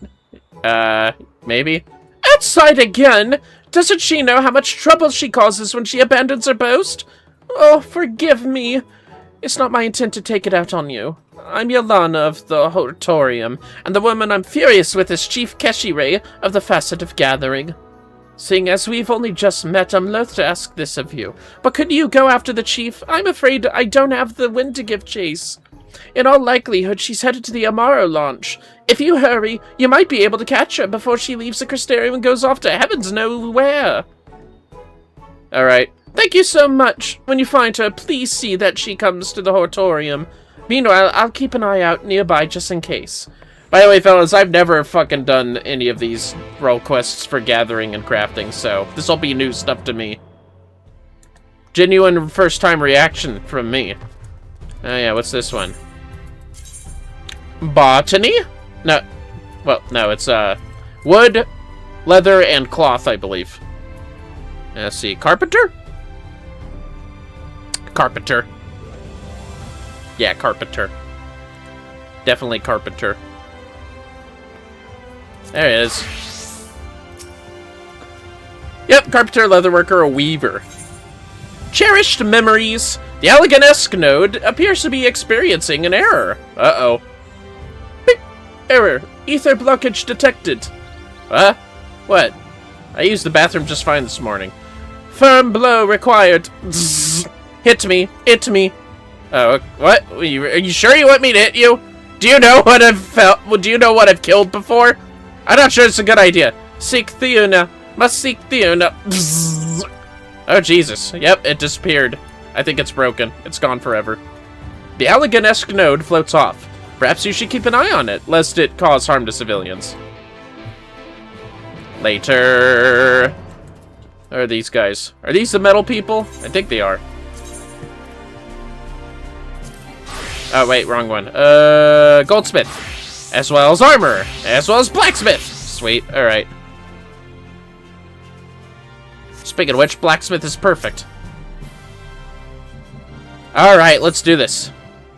Maybe? Outside again? Doesn't she know how much trouble she causes when she abandons her post? Oh, forgive me. It's not my intent to take it out on you. I'm Yolana of the Hortorium, and the woman I'm furious with is Chief Keshire of the Facet of Gathering. Seeing as we've only just met, I'm loath to ask this of you. But could you go after the chief? I'm afraid I don't have the wind to give chase. In all likelihood, she's headed to the Amaro launch. If you hurry, you might be able to catch her before she leaves the Crystarium and goes off to heavens know where. Alright. Thank you so much. When you find her, please see that she comes to the Hortorium. Meanwhile, I'll keep an eye out nearby just in case. By the way, fellas, I've never fucking done any of these role quests for gathering and crafting, so this'll be new stuff to me. Genuine first-time reaction from me. Oh yeah, what's this one? Botany? No. Well, no, it's, wood, leather, and cloth, I believe. Let's see. Carpenter? Carpenter. Yeah, carpenter. Definitely carpenter. There it is. Yep, carpenter, leatherworker, or weaver. Cherished memories. The Elegant-esque node appears to be experiencing an error. Uh-oh. Beep. Error. Ether blockage detected. What? I used the bathroom just fine this morning. Firm blow required. Zzz. Hit me. Hit me. Oh, what? Are you sure you want me to hit you? Do you know what I've felt? Do you know what I've killed before? I'm not sure it's a good idea. Seek Theuna. Must seek Theuna. Zzz. Oh, Jesus. Yep, it disappeared. I think it's broken. It's gone forever. The Elegant-esque node floats off. Perhaps you should keep an eye on it, lest it cause harm to civilians. Later. Who are these guys? Are these the metal people? I think they are. Oh, wait, wrong one. Goldsmith. As well as armor. As well as blacksmith. Sweet, alright. Speaking of which, blacksmith is perfect. Alright, let's do this.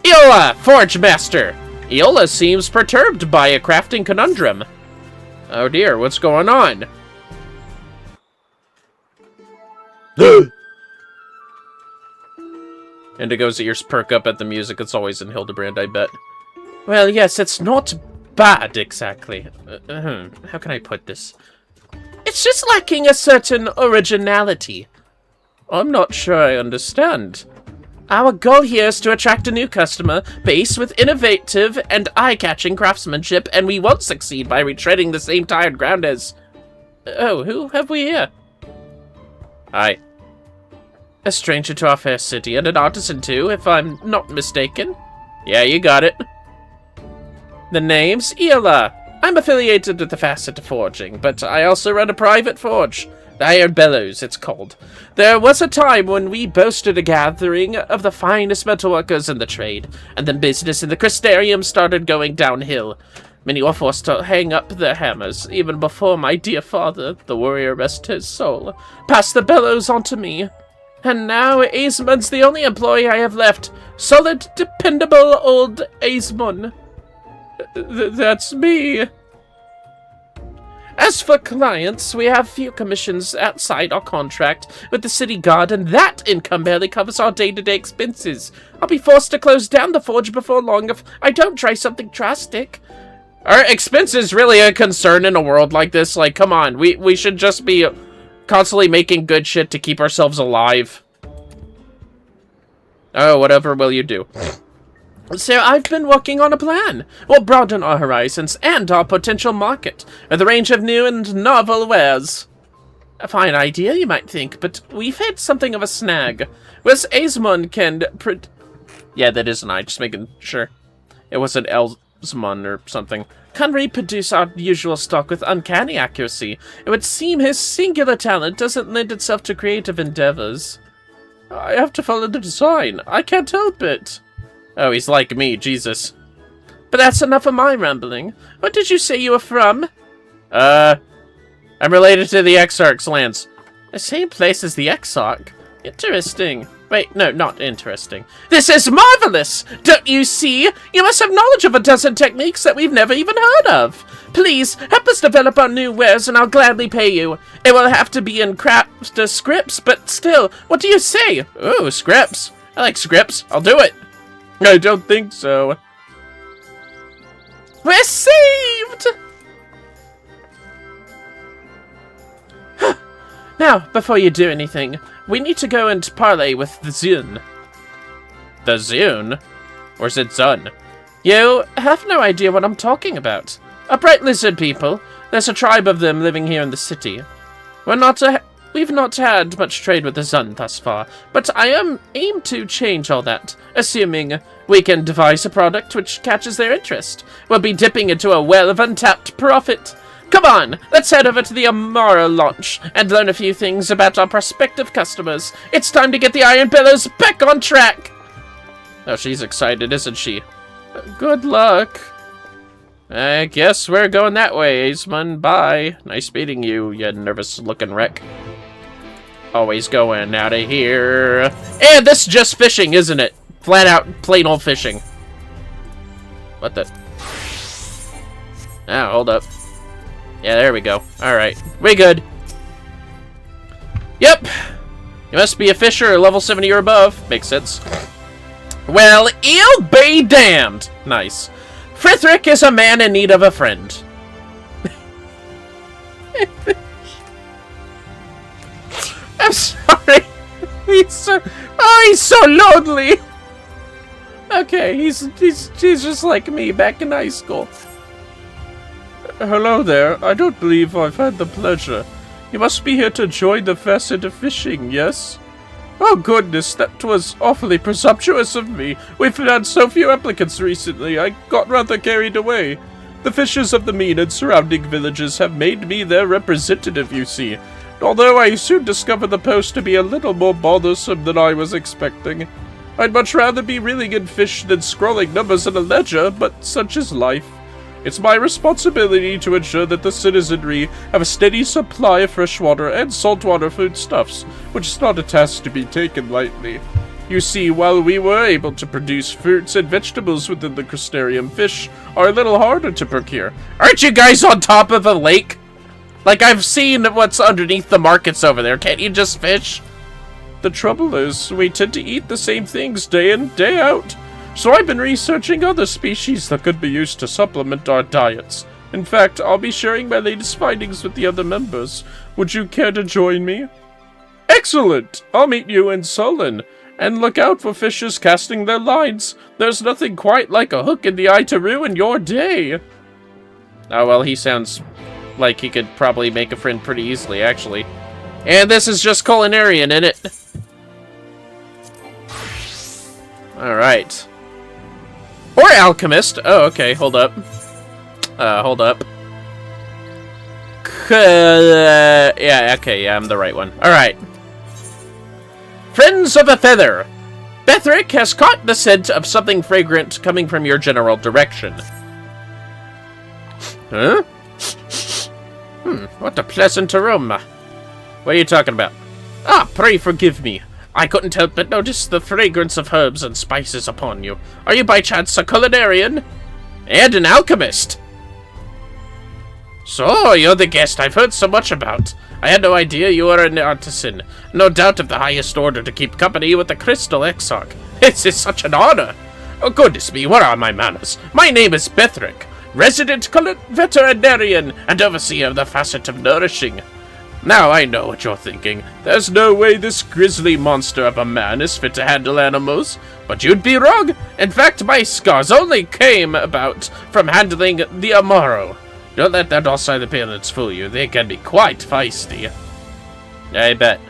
Iola, Forge Master! Iola seems perturbed by a crafting conundrum. Oh dear, what's going on? Indigo's ears perk up at the music. It's always in Hildebrand, I bet. Well, yes, it's not bad, exactly. How can I put this? It's just lacking a certain originality. I'm not sure I understand. Our goal here is to attract a new customer base with innovative and eye-catching craftsmanship, and we won't succeed by retreading the same tired ground as... Oh, who have we here? Hi. A stranger to our fair city, and an artisan too, if I'm not mistaken. Yeah, you got it. The name's Iola. I'm affiliated with the Facet of Forging, but I also run a private forge. The Iron Bellows, it's called. There was a time when we boasted a gathering of the finest metalworkers in the trade, and then business in the Crystarium started going downhill. Many were forced to hang up their hammers, even before my dear father, the warrior rest his soul, passed the bellows on to me. And now Aesmund's the only employee I have left. Solid, dependable old Aesmund. That's me. As for clients, we have few commissions outside our contract with the city guard, and that income barely covers our day-to-day expenses. I'll be forced to close down the forge before long if I don't try something drastic. Are expenses really a concern in a world like this? Like, come on, we should just be constantly making good shit to keep ourselves alive. Oh, whatever will you do. So I've been working on a plan. We'll broaden our horizons and our potential market with a range of new and novel wares. A fine idea, you might think, but we've had something of a snag. Whereas Aesmund can... Yeah, that isn't I, just making sure. It wasn't Aesmund or something. Can reproduce our usual stock with uncanny accuracy. It would seem his singular talent doesn't lend itself to creative endeavors. I have to follow the design. I can't help it. Oh, he's like me, Jesus. But that's enough of my rambling. What did you say you were from? I'm related to the Exarch's lands. The same place as the Exarch? Interesting. Wait, no, not interesting. This is marvelous! Don't you see? You must have knowledge of a dozen techniques that we've never even heard of. Please, help us develop our new wares and I'll gladly pay you. It will have to be in craft scripts, but still, what do you say? Ooh, scripts. I like scripts. I'll do it. I don't think so. We're saved! Now, before you do anything, we need to go and parley with the Zun. The Zun? Or is it Zun? You have no idea what I'm talking about. A bright lizard people. There's a tribe of them living here in the city. We've not had much trade with the Zun thus far, but I aim to change all that, assuming we can devise a product which catches their interest. We'll be dipping into a well of untapped profit. Come on, let's head over to the Amaro launch and learn a few things about our prospective customers. It's time to get the Iron Billows back on track! Oh, she's excited, isn't she? Good luck. I guess we're going that way, Aesmund. Bye. Nice meeting you, you nervous-looking wreck. Always going out of here. And this is just fishing, isn't it? Flat out, plain old fishing. What the? Ah, hold up. Yeah, there we go. Alright, we good. Yep. You must be a fisher, level 70 or above. Makes sense. Well, he'll be damned. Nice. Frithric is a man in need of a friend. I'm sorry. He's so lonely. Okay, he's just like me back in high school. Hello there. I don't believe I've had the pleasure. You must be here to join the facet of fishing, yes? Oh goodness, that was awfully presumptuous of me. We've had so few applicants recently, I got rather carried away. The fishers of the Mean and surrounding villages have made me their representative, you see. Although I soon discovered the post to be a little more bothersome than I was expecting. I'd much rather be reeling in fish than scrolling numbers in a ledger, but such is life. It's my responsibility to ensure that the citizenry have a steady supply of freshwater and saltwater foodstuffs, which is not a task to be taken lightly. You see, while we were able to produce fruits and vegetables within the Crystarium, fish are a little harder to procure. Aren't you guys on top of a lake? Like, I've seen what's underneath the markets over there. Can't you just fish? The trouble is, we tend to eat the same things day in, day out. So I've been researching other species that could be used to supplement our diets. In fact, I'll be sharing my latest findings with the other members. Would you care to join me? Excellent! I'll meet you in Sullen. And look out for fishers casting their lines. There's nothing quite like a hook in the eye to ruin your day. Oh, well, he sounds like he could probably make a friend pretty easily, actually. And this is just culinarian, in it? Alright. Or alchemist. Oh, okay, hold up. Hold up. Yeah, okay, yeah, I'm the right one. Alright. Friends of a Feather. Bethric has caught the scent of something fragrant coming from your general direction. Huh? What a pleasant aroma. What are you talking about? Ah, pray forgive me. I couldn't help but notice the fragrance of herbs and spices upon you. Are you by chance a culinarian? And an alchemist? So, you're the guest I've heard so much about. I had no idea you were an artisan. No doubt of the highest order to keep company with the Crystal Exarch. This is such an honor. Oh, goodness me, where are my manners? My name is Bethric, resident veterinarian and overseer of the facet of nourishing. Now I know what you're thinking. There's no way this grisly monster of a man is fit to handle animals. But you'd be wrong. In fact, my scars only came about from handling the Amaro. Don't let their docile appearance fool you. They can be quite feisty. I bet.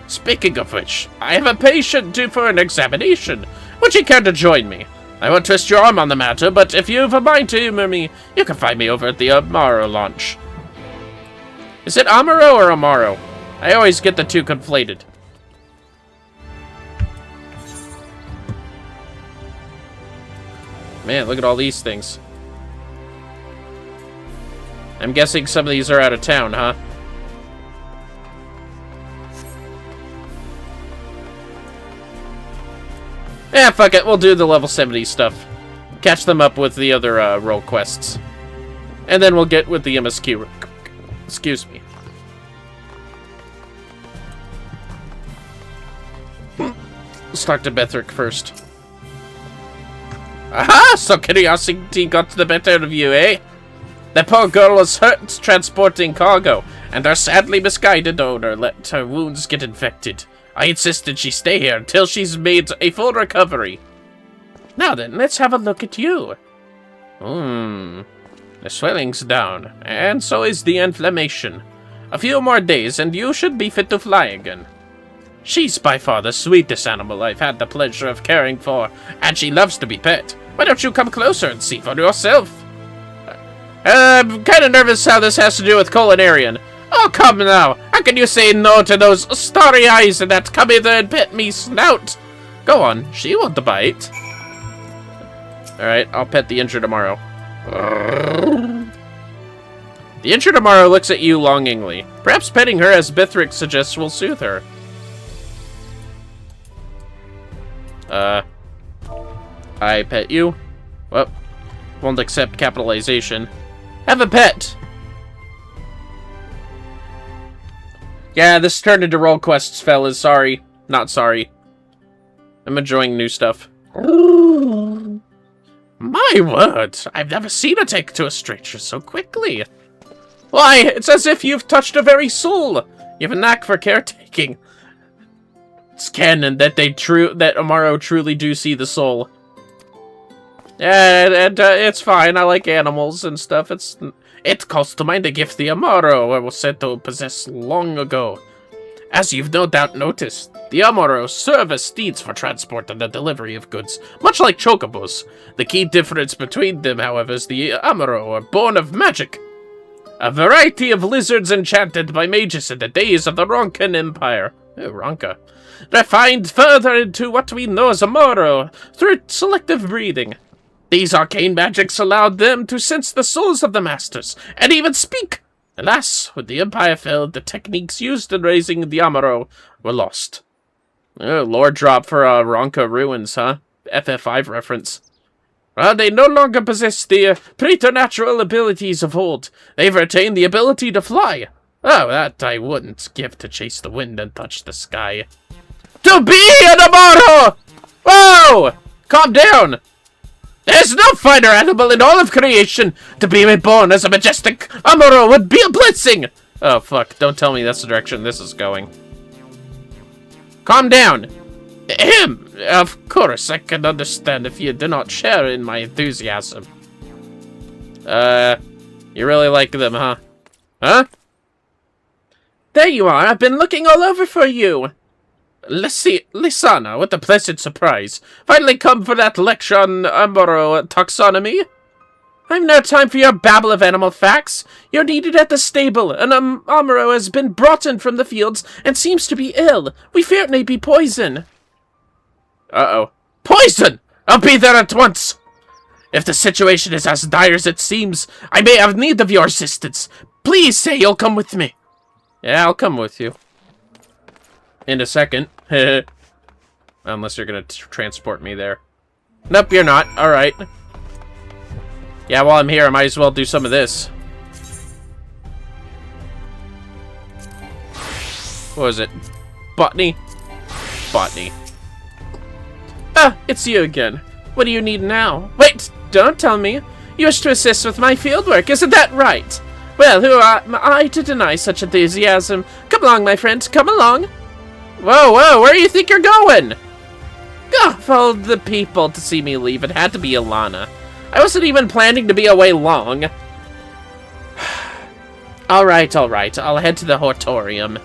Speaking of which, I have a patient due for an examination. Would you care to join me? I won't twist your arm on the matter, but if you've a mind to humor me, you can find me over at the Amaro launch. Is it Amaro or Amaro? I always get the two conflated. Man, look at all these things. I'm guessing some of these are out of town, huh? Eh, fuck it, we'll do the level 70 stuff. Catch them up with the other role quests. And then we'll get with the MSQ. Excuse me. Let's talk to Bethric first. Aha! So curiosity got the better of you, eh? The poor girl was hurt transporting cargo, and our sadly misguided owner let her wounds get infected. I insisted she stay here until she's made a full recovery. Now then, let's have a look at you. The swelling's down, and so is the inflammation. A few more days, and you should be fit to fly again. She's by far the sweetest animal I've had the pleasure of caring for, and she loves to be pet. Why don't you come closer and see for yourself? I'm kind of nervous how this has to do with Culinarian. Oh, come now. How can you say no to those starry eyes and that come hither and pet me snout? Go on, she won't bite. Alright, I'll pet the injured tomorrow. The injured tomorrow looks at you longingly. Perhaps petting her, as Bithric suggests, will soothe her. I pet you? Well, won't accept capitalization. Have a pet! Yeah, this turned into role quests, fellas. Sorry. Not sorry. I'm enjoying new stuff. My word! I've never seen her take to a stranger so quickly. Why, it's as if you've touched her very soul. You have a knack for caretaking. It's canon that that Amaro truly do see the soul. And it's fine. I like animals and stuff. It calls to mind a gift the Amaro was said to possess long ago. As you've no doubt noticed, the Amaro serve as steeds for transport and the delivery of goods, much like chocobos. The key difference between them, however, is the Amaro are born of magic. A variety of lizards enchanted by mages in the days of the Ronkan Empire. Oh, Ronka. Refined further into what we know as Amaro through selective breeding. These arcane magics allowed them to sense the souls of the masters, and even speak. Alas, when the Empire fell, the techniques used in raising the Amaro were lost. Oh, lore drop for Ronka Ruins, huh? FF5 reference. Well, they no longer possess the preternatural abilities of old. They've retained the ability to fly. Oh, that I wouldn't give to chase the wind and touch the sky. To be an Amaro! Whoa! Calm down! There's no finer animal in all of creation. To be reborn as a majestic Amaro would be a blessing! Oh, fuck. Don't tell me that's the direction this is going. Calm down. Of course, I can understand if you do not share in my enthusiasm. You really like them, huh? Huh? There you are. I've been looking all over for you. Lisana, what a pleasant surprise. Finally come for that lecture on Amaro taxonomy? I've no time for your babble of animal facts. You're needed at the stable. An Amaro has been brought in from the fields and seems to be ill. We fear it may be poison. Uh-oh. Poison! I'll be there at once! If the situation is as dire as it seems, I may have need of your assistance. Please say you'll come with me. Yeah, I'll come with you. In a second. Unless you're gonna transport me there. Nope, you're not. Alright. Yeah, while I'm here, I might as well do some of this. What was it? Botany? Botany. Ah, it's you again. What do you need now? Wait, don't tell me. You wish to assist with my fieldwork, isn't that right? Well, who am I to deny such enthusiasm? Come along, my friend, come along. Whoa, whoa, where do you think you're going? Followed the people to see me leave. It had to be Ilana. I wasn't even planning to be away long. Alright, I'll head to the Hortorium.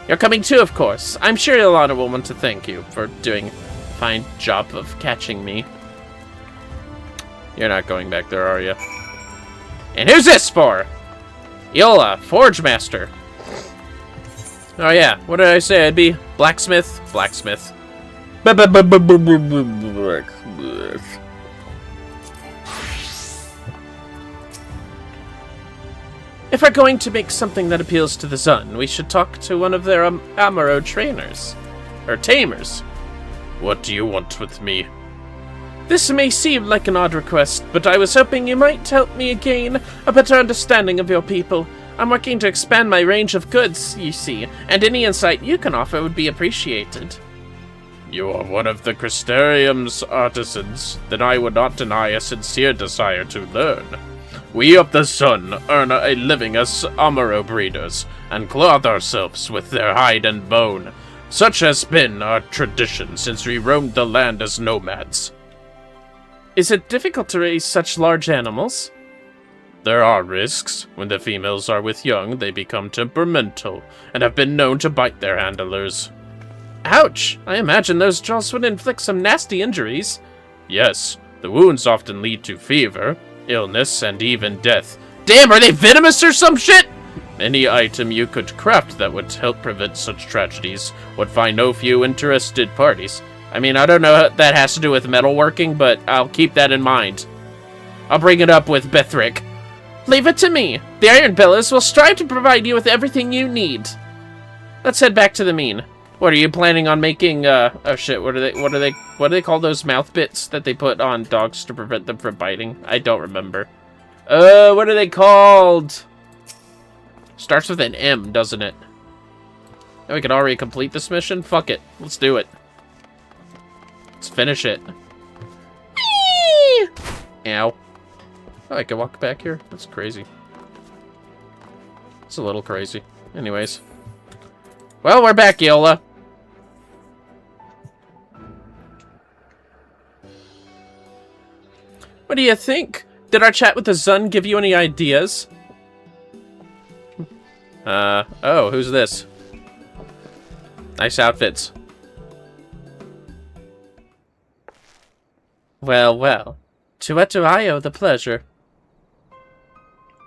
You're coming too, of course. I'm sure Ilana will want to thank you for doing a fine job of catching me. You're not going back there, are you? And who's this for? Yola, Forge Master. Oh yeah, what did I say? I'd be blacksmith? Blacksmith. If we're going to make something that appeals to the Zun, we should talk to one of their Amaro trainers. Or tamers. What do you want with me? This may seem like an odd request, but I was hoping you might help me gain a better understanding of your people. I'm working to expand my range of goods, you see, and any insight you can offer would be appreciated. You are one of the Crystarium's artisans, then I would not deny a sincere desire to learn. We of the Sun earn a living as Amaro breeders, and clothe ourselves with their hide and bone. Such has been our tradition since we roamed the land as nomads. Is it difficult to raise such large animals? There are risks. When the females are with young, they become temperamental, and have been known to bite their handlers. Ouch! I imagine those jaws would inflict some nasty injuries. Yes, the wounds often lead to fever, illness, and even death. Damn, are they venomous or some shit? Any item you could craft that would help prevent such tragedies would find no few interested parties. I mean, I don't know what that has to do with metalworking, but I'll keep that in mind. I'll bring it up with Bethric. Leave it to me. The Iron Bellows will strive to provide you with everything you need. Let's head back to the mean. What are you planning on making? Oh shit! What do they call those mouth bits that they put on dogs to prevent them from biting? I don't remember. What are they called? Starts with an M, doesn't it? Oh, we can already complete this mission. Fuck it, let's do it. Let's finish it. Whee! Ow. Oh, I can walk back here? That's crazy. It's a little crazy. Anyways. Well, we're back, Yola. What do you think? Did our chat with the Zun give you any ideas? Oh, who's this? Nice outfits. Well, well. To what do I owe the pleasure?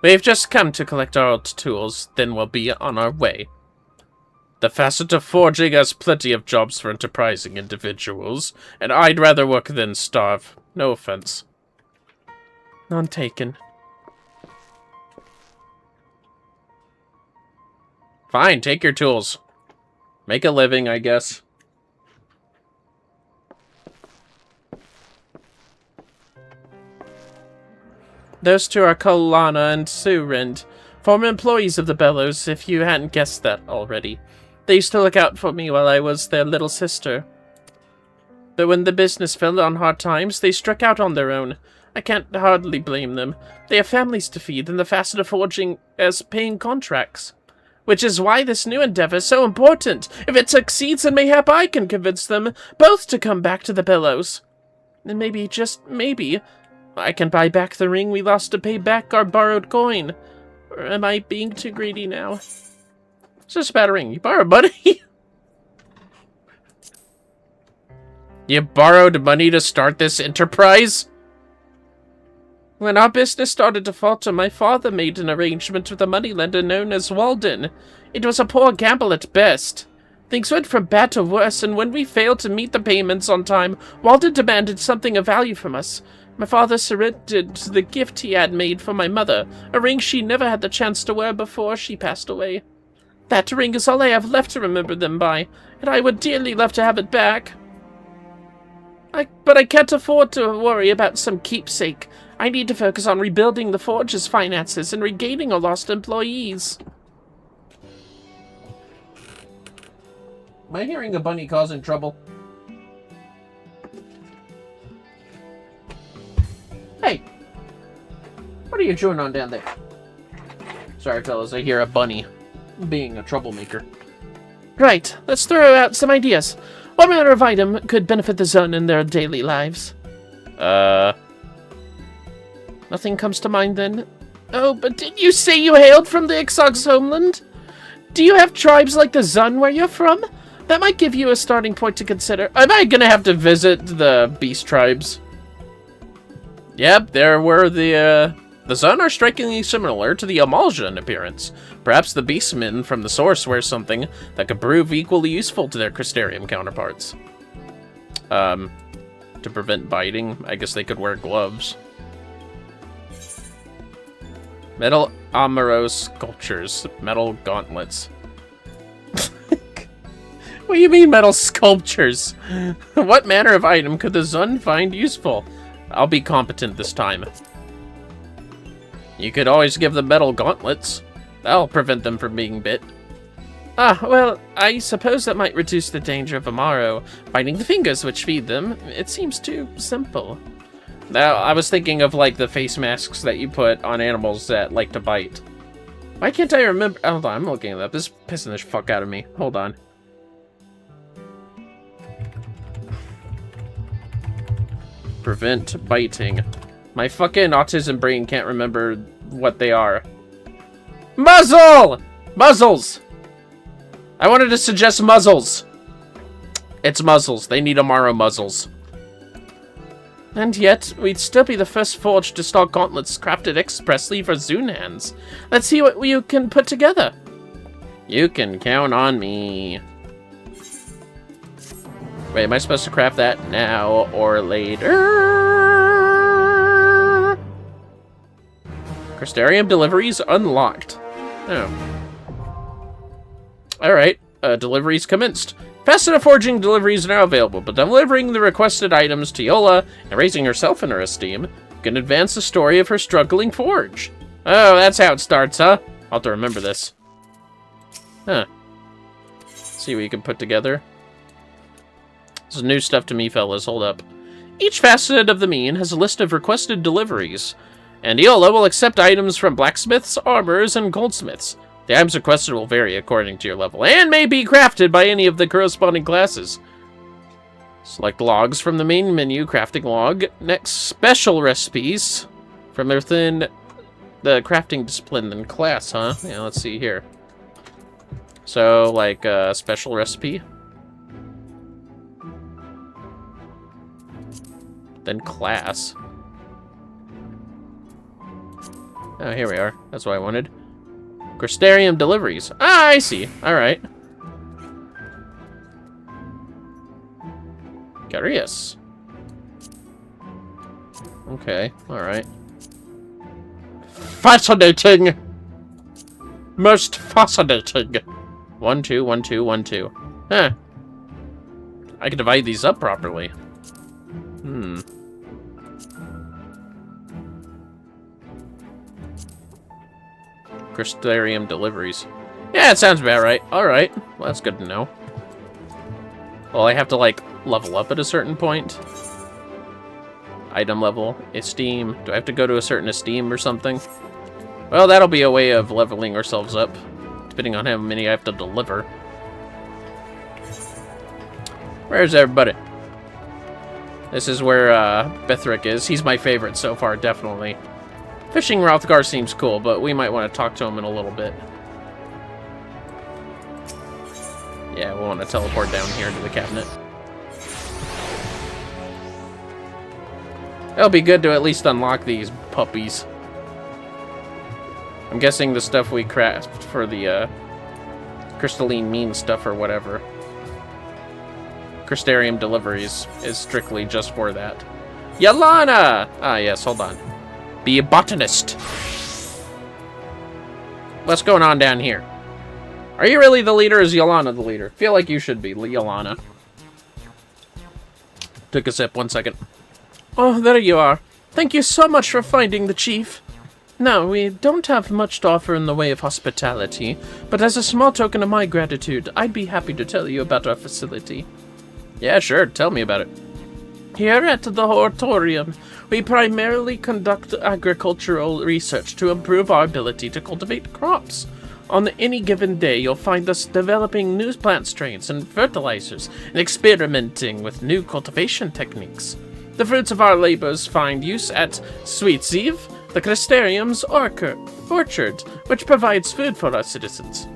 We've just come to collect our old tools, then we'll be on our way. The facet of forging has plenty of jobs for enterprising individuals, and I'd rather work than starve. No offense. None taken. Fine, take your tools. Make a living, I guess. Those two are Kolana and Surind, former employees of the Bellows, if you hadn't guessed that already. They used to look out for me while I was their little sister. But when the business fell on hard times, they struck out on their own. I can't hardly blame them. They have families to feed, and the facet of forging as paying contracts. Which is why this new endeavor is so important. If it succeeds, then mayhap I can convince them both to come back to the Bellows. And maybe, just maybe, I can buy back the ring we lost to pay back our borrowed coin. Or am I being too greedy now? It's just about a ring. You borrowed money? You borrowed money to start this enterprise? When our business started to falter, my father made an arrangement with a moneylender known as Walden. It was a poor gamble at best. Things went from bad to worse, and when we failed to meet the payments on time, Walden demanded something of value from us. My father surrendered the gift he had made for my mother, a ring she never had the chance to wear before she passed away. That ring is all I have left to remember them by, and I would dearly love to have it back. But I can't afford to worry about some keepsake. I need to focus on rebuilding the Forge's finances and regaining our lost employees. Am I hearing a bunny causing trouble? Hey! What are you chewing on down there? Sorry, fellas, I hear a bunny being a troublemaker. Right, let's throw out some ideas. What manner of item could benefit the Zun in their daily lives? Nothing comes to mind then? Oh, but didn't you say you hailed from the Ixog's homeland? Do you have tribes like the Zun where you're from? That might give you a starting point to consider. Am I gonna have to visit the beast tribes? Yep, there were the Zun are strikingly similar to the Amalja in appearance. Perhaps the beastmen from the source wear something that could prove equally useful to their Crystarium counterparts. To prevent biting, I guess they could wear gloves. Metal Amaro sculptures. Metal gauntlets. What do you mean metal sculptures? What manner of item could the Zun find useful? I'll be competent this time. You could always give them metal gauntlets. That'll prevent them from being bit. Ah, well, I suppose that might reduce the danger of Amaro biting the fingers which feed them. It seems too simple. Now, I was thinking of, like, the face masks that you put on animals that like to bite. Why can't I remember? Hold on, I'm looking it up. This is pissing the fuck out of me. Hold on. Prevent biting. My fucking autism brain can't remember what they are. Muzzle! Muzzles! I wanted to suggest muzzles. It's muzzles. They need Amaro muzzles. And yet, we'd still be the first forge to stock gauntlets crafted expressly for Zun hands. Let's see what you can put together. You can count on me. Wait, am I supposed to craft that now or later? Crystarium deliveries unlocked. Oh. Alright, deliveries commenced. Faceted forging deliveries are now available, but delivering the requested items to Yola and raising herself in her esteem can advance the story of her struggling forge. Oh, that's how it starts, huh? I'll have to remember this. Huh. See what you can put together. This is new stuff to me, fellas. Hold up. Each facet of the mean has a list of requested deliveries, and Yola will accept items from blacksmiths, armorers, and goldsmiths. The items requested will vary according to your level, and may be crafted by any of the corresponding classes. Select logs from the main menu, crafting log. Next, special recipes from within the crafting discipline and class, huh? Yeah, let's see here. So, like, special recipe. Then class. Oh, here we are. That's what I wanted. Crystarium deliveries. Ah, I see. Alright. Curious. Okay, alright. Fascinating! Most fascinating! 1, 2, 1, 2, 1, 2. Huh. I can divide these up properly. Hmm. Crystarium deliveries. Yeah, it sounds about right. Alright. Well, that's good to know. Well, I have to, like, level up at a certain point. Item level. Esteem. Do I have to go to a certain esteem or something? Well, that'll be a way of leveling ourselves up, depending on how many I have to deliver. Where's everybody? This is where, Bethric is. He's my favorite so far, definitely. Fishing Rothgar seems cool, but we might want to talk to him in a little bit. Yeah, we'll want to teleport down here to the cabinet. It'll be good to at least unlock these puppies. I'm guessing the stuff we craft for the, crystalline mean stuff or whatever. Crystarium deliveries is strictly just for that. Yelana! Ah, yes, hold on. Be a botanist. What's going on down here? Are you really the leader, or is Yelana the leader? Feel like you should be, Yelana. Took a sip, 1 second. Oh, there you are. Thank you so much for finding the chief. Now, we don't have much to offer in the way of hospitality, but as a small token of my gratitude, I'd be happy to tell you about our facility. Yeah, sure. Tell me about it. Here at the Hortorium, we primarily conduct agricultural research to improve our ability to cultivate crops. On any given day, you'll find us developing new plant strains and fertilizers and experimenting with new cultivation techniques. The fruits of our labors find use at Sweet Zeev, the Crystarium's orchard, which provides food for our citizens.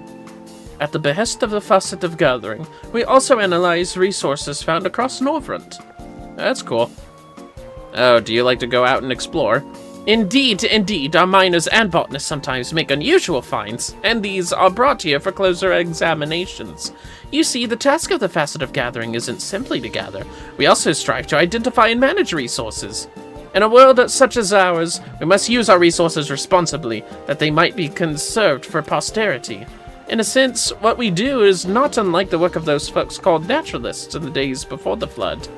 At the behest of the Facet of Gathering, we also analyze resources found across Norvrant. That's cool. Oh, do you like to go out and explore? Indeed, indeed, our miners and botanists sometimes make unusual finds, and these are brought here for closer examinations. You see, the task of the Facet of Gathering isn't simply to gather. We also strive to identify and manage resources. In a world such as ours, we must use our resources responsibly, that they might be conserved for posterity. In a sense, what we do is not unlike the work of those folks called naturalists in the days before the flood.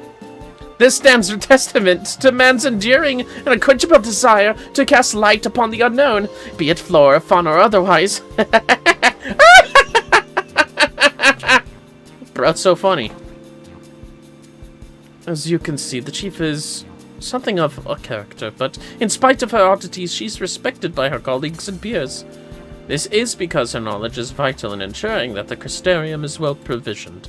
This stands for testament to man's enduring and unquenchable desire to cast light upon the unknown, be it flora, fauna, or otherwise. Bro, it's so funny. As you can see, the chief is something of a character, but in spite of her oddities, she's respected by her colleagues and peers. This is because her knowledge is vital in ensuring that the Crystarium is well provisioned.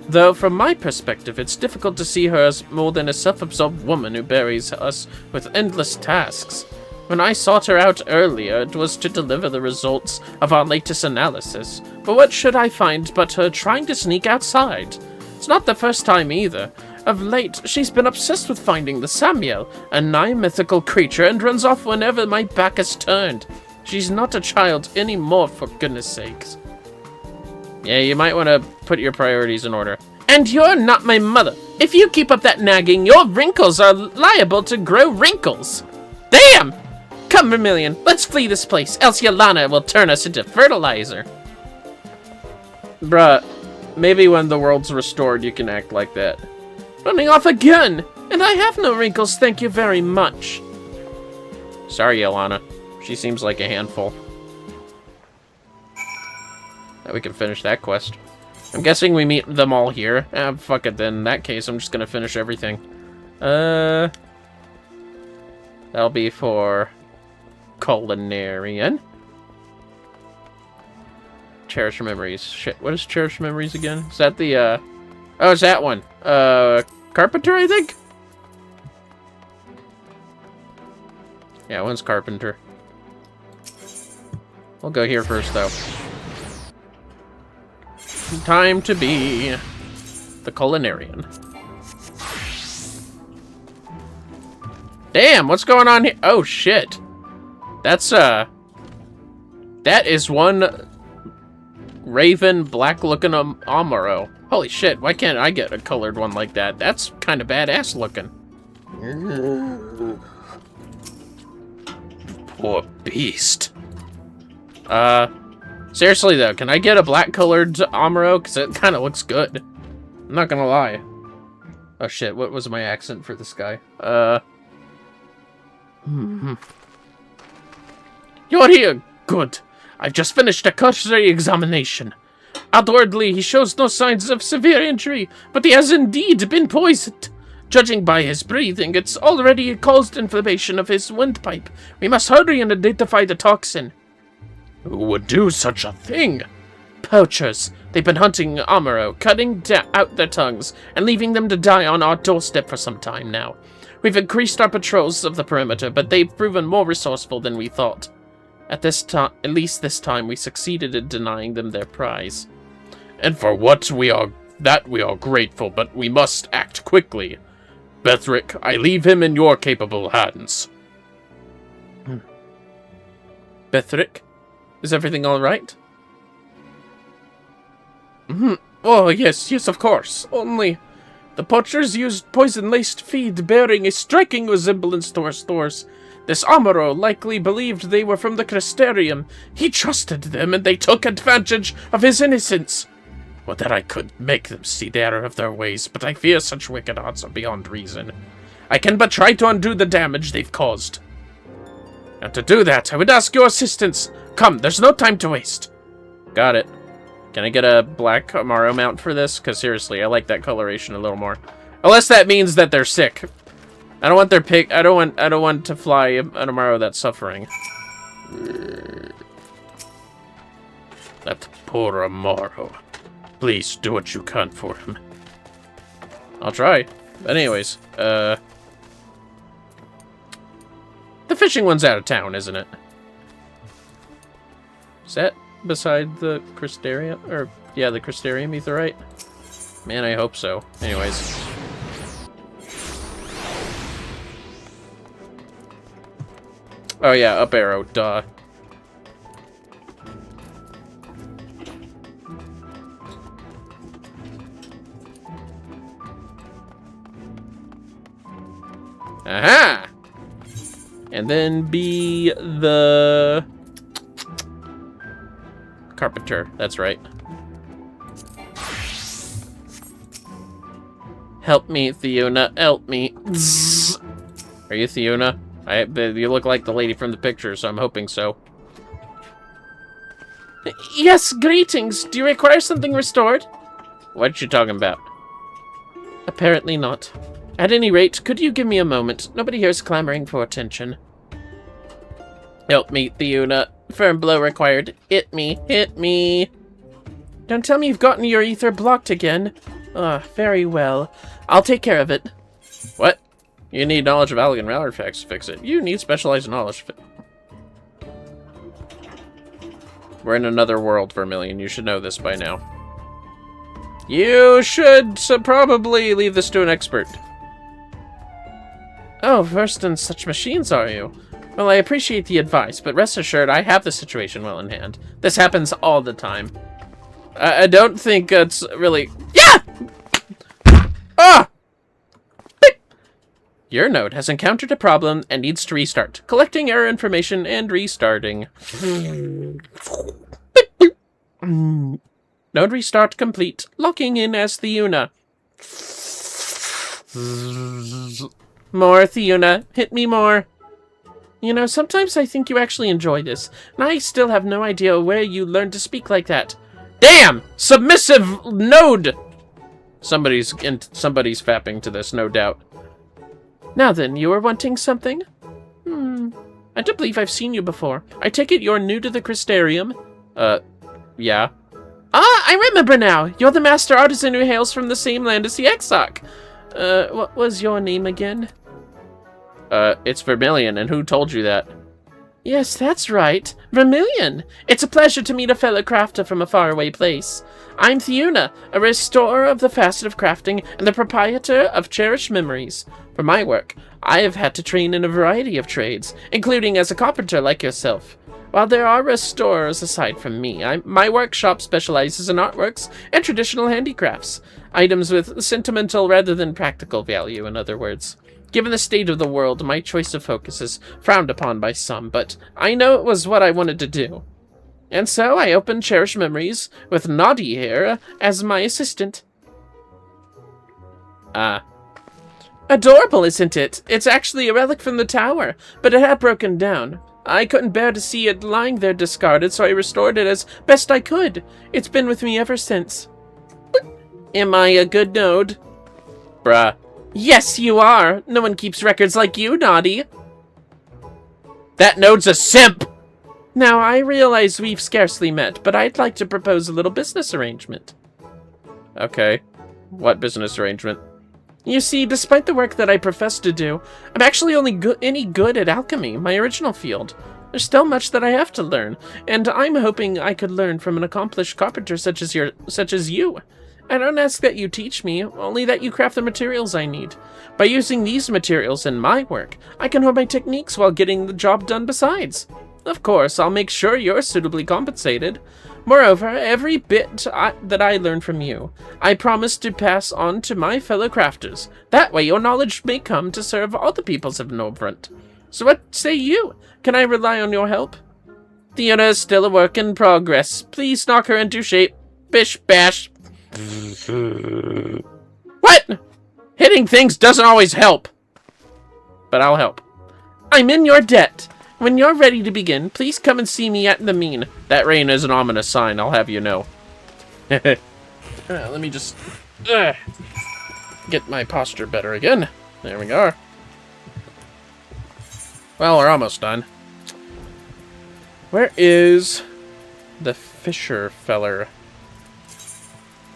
Though, from my perspective, it's difficult to see her as more than a self-absorbed woman who buries us with endless tasks. When I sought her out earlier, it was to deliver the results of our latest analysis. But what should I find but her trying to sneak outside? It's not the first time either. Of late, she's been obsessed with finding the Samuel, a nigh mythical creature, and runs off whenever my back is turned. She's not a child anymore, for goodness sakes. Yeah, you might want to put your priorities in order. And you're not my mother. If you keep up that nagging, your wrinkles are liable to grow wrinkles. Damn! Come, Vermillion, let's flee this place, else Yelana will turn us into fertilizer. Bruh, maybe when the world's restored, you can act like that. Running off again! And I have no wrinkles, thank you very much. Sorry, Yelana. She seems like a handful. Now we can finish that quest. I'm guessing we meet them all here. Fuck it then. In that case, I'm just gonna finish everything. That'll be for Culinarian. Cherish Memories. Shit, what is Cherish Memories again? Is that the, oh, it's that one. Carpenter, I think? Yeah, one's Carpenter. We'll go here first, though. Time to be the Culinarian. Damn, what's going on here? Oh, shit. That's, that is one raven black-looking Amaro. Holy shit, why can't I get a colored one like that? That's kind of badass looking. Poor beast. Seriously though, can I get a black-colored Amaro? Because it kind of looks good. I'm not gonna lie. Oh shit, what was my accent for this guy? You're here! Good. I've just finished a cursory examination. Outwardly, he shows no signs of severe injury, but he has indeed been poisoned. Judging by his breathing, it's already caused inflammation of his windpipe. We must hurry and identify the toxin. Who would do such a thing? Poachers. They've been hunting Amaro, cutting out their tongues, and leaving them to die on our doorstep for some time now. We've increased our patrols of the perimeter, but they've proven more resourceful than we thought. At least this time, we succeeded in denying them their prize. And for what we are grateful, but we must act quickly. Bethric, I leave him in your capable hands. Bethric? Is everything all right? Oh, yes, of course. Only the poachers used poison-laced feed bearing a striking resemblance to our stores. This Amaro likely believed they were from the Crystarium. He trusted them, and they took advantage of his innocence. Would that I could make them see the error of their ways, but I fear such wicked hearts are beyond reason. I can but try to undo the damage they've caused. And to do that, I would ask your assistance. Come, there's no time to waste. Got it. Can I get a black Amaro mount for this? Because seriously, I like that coloration a little more. Unless that means that they're sick. I don't want their pig. I don't want to fly an Amaro that's suffering. That poor Amaro. Please do what you can for him. I'll try. But anyways, the fishing one's out of town, isn't it? Is that beside the Crystarium? Or, yeah, the Crystarium Etherite? Man, I hope so. Anyways. Oh yeah, up arrow, duh. Aha! And then be the Carpenter, that's right. Help me, Theuna, help me. Are you Theuna? You look like the lady from the picture, so I'm hoping so. Yes, greetings. Do you require something restored? What you talking about? Apparently not. At any rate, could you give me a moment? Nobody here is clamoring for attention. Help me, Theuna. Firm blow required. Hit me, hit me. Don't tell me you've gotten your ether blocked again. Ah, very well. I'll take care of it. What? You need knowledge of elegant artifacts to fix it. You need specialized knowledge. We're in another world, Vermillion. You should know this by now. You should probably leave this to an expert. Oh, versed in such machines, are you? Well, I appreciate the advice, but rest assured I have the situation well in hand. This happens all the time. I don't think it's really... Yeah! Ah! Beep! Your node has encountered a problem and needs to restart. Collecting error information and restarting. Node restart complete. Locking in as Theuna. More, Theuna. Hit me more. You know, sometimes I think you actually enjoy this, and I still have no idea where you learned to speak like that. Damn! Submissive node! Somebody's fapping to this, no doubt. Now then, you were wanting something? I don't believe I've seen you before. I take it you're new to the Crystarium? Yeah. Ah, I remember now! You're the master artisan who hails from the same land as the Exarch. What was your name again? It's Vermillion, and who told you that? Yes, that's right. Vermillion! It's a pleasure to meet a fellow crafter from a faraway place. I'm Theuna, a restorer of the facet of crafting and the proprietor of cherished memories. For my work, I have had to train in a variety of trades, including as a carpenter like yourself. While there are restorers aside from me, my workshop specializes in artworks and traditional handicrafts. Items with sentimental rather than practical value, in other words. Given the state of the world, my choice of focus is frowned upon by some, but I know it was what I wanted to do. And so I opened Cherished Memories with Noddy here as my assistant. Adorable, isn't it? It's actually a relic from the tower, but it had broken down. I couldn't bear to see it lying there discarded, so I restored it as best I could. It's been with me ever since. Am I a good node? Bruh. Yes, you are. No one keeps records like you, Noddy. That node's a simp! Now, I realize we've scarcely met, but I'd like to propose a little business arrangement. Okay. What business arrangement? You see, despite the work that I profess to do, I'm actually only any good at alchemy, my original field. There's still much that I have to learn, and I'm hoping I could learn from an accomplished carpenter such as you. I don't ask that you teach me, only that you craft the materials I need. By using these materials in my work, I can hone my techniques while getting the job done besides. Of course, I'll make sure you're suitably compensated. Moreover, every bit that I learn from you, I promise to pass on to my fellow crafters. That way your knowledge may come to serve all the peoples of Norvrant. So what say you? Can I rely on your help? Theuna is still a work in progress. Please knock her into shape. Bish bash. What? Hitting things doesn't always help. But I'll help. I'm in your debt. When you're ready to begin, please come and see me at the mean. That rain is an ominous sign, I'll have you know. Let me just get my posture better again. There we are. Well, we're almost done. Where is the Fisher feller?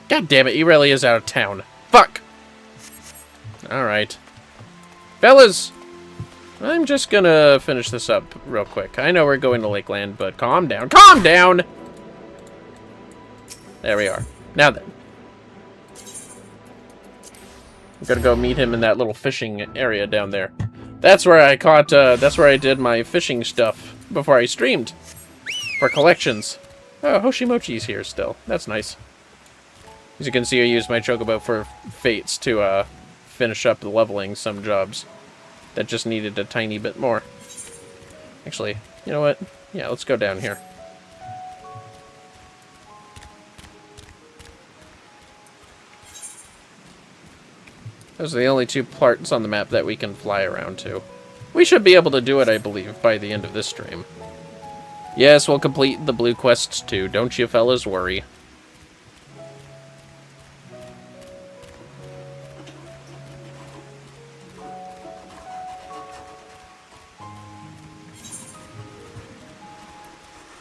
God damn it, he really is out of town. Fuck! Alright. Fellas! I'm just gonna finish this up real quick. I know we're going to Lakeland, but calm down. Calm down! There we are. Now then. I'm gonna go meet him in that little fishing area down there. That's where I caught, that's where I did my fishing stuff before I streamed. For collections. Oh, Hoshimochi's here still. That's nice. As you can see, I used my chocobo for fates to, finish up leveling some jobs that just needed a tiny bit more. Actually, you know what? Yeah, let's go down here. Those are the only 2 parts on the map that we can fly around to. We should be able to do it, I believe, by the end of this stream. Yes, we'll complete the blue quests too, don't you fellas worry.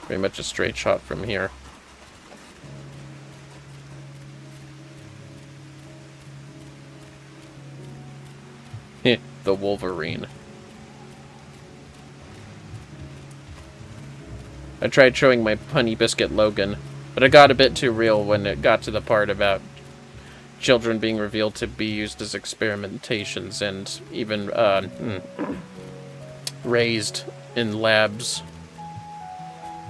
Pretty much a straight shot from here. The Wolverine. I tried showing my Honey Biscuit Logan, but it got a bit too real when it got to the part about children being revealed to be used as experimentations and even raised in labs.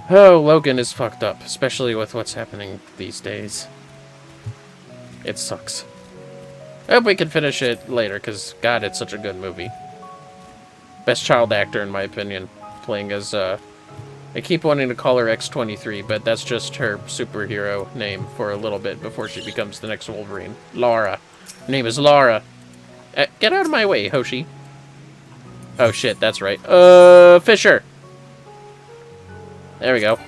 Oh, Logan is fucked up, especially with what's happening these days. It sucks. I hope we can finish it later, because, God, it's such a good movie. Best child actor, in my opinion, playing as, I keep wanting to call her X-23, but that's just her superhero name for a little bit before she becomes the next Wolverine. Laura. Her name is Laura. Get out of my way, Hoshi. Oh, shit, that's right. Fisher. There we go.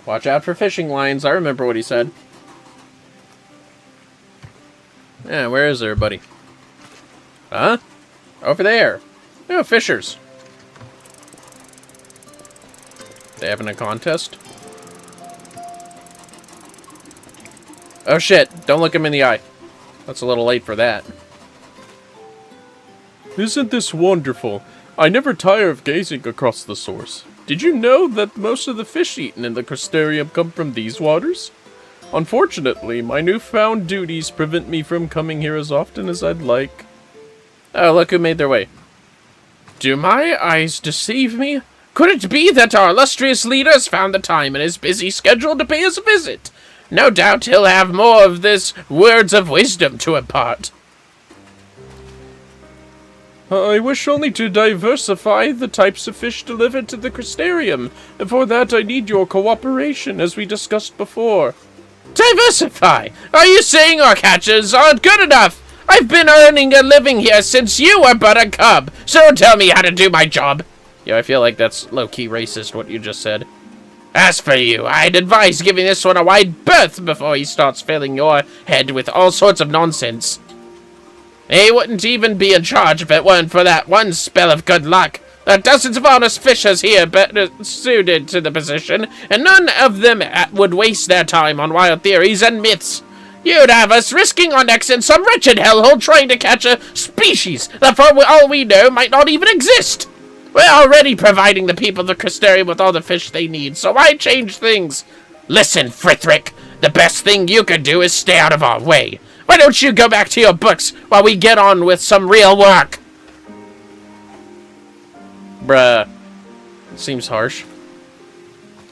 Watch out for fishing lines. I remember what he said. Yeah, where is everybody? Huh? Over there. Oh, fishers. They having a contest? Oh shit, don't look him in the eye. That's a little late for that.
Isn't this wonderful? I never tire of gazing across the source. Did you know that most of the fish eaten in the crustarium come from these waters? Unfortunately, my newfound duties prevent me from coming here as often as I'd like.
Oh, look who made their way. Do my eyes deceive me? Could it be that our illustrious leader has found the time in his busy schedule to pay us a visit? No doubt he'll have more of this words of wisdom to impart.
I wish only to diversify the types of fish delivered to the crustarium, and for that I need your cooperation, as we discussed before.
Diversify? Are you saying our catches aren't good enough? I've been earning a living here since you were but a cub, so don't tell me how to do my job. Yeah, I feel like that's low-key racist, what you just said. As for you, I'd advise giving this one a wide berth before he starts filling your head with all sorts of nonsense. He wouldn't even be in charge if it weren't for that one spell of good luck. There are dozens of honest fishers here better suited to the position, and none of them would waste their time on wild theories and myths. You'd have us risking our necks in some wretched hellhole trying to catch a species that, for all we know, might not even exist. We're already providing the people of the crustarium with all the fish they need, so why change things? Listen, Frithric, the best thing you could do is stay out of our way. Why don't you go back to your books while we get on with some real work? Bruh. Seems harsh.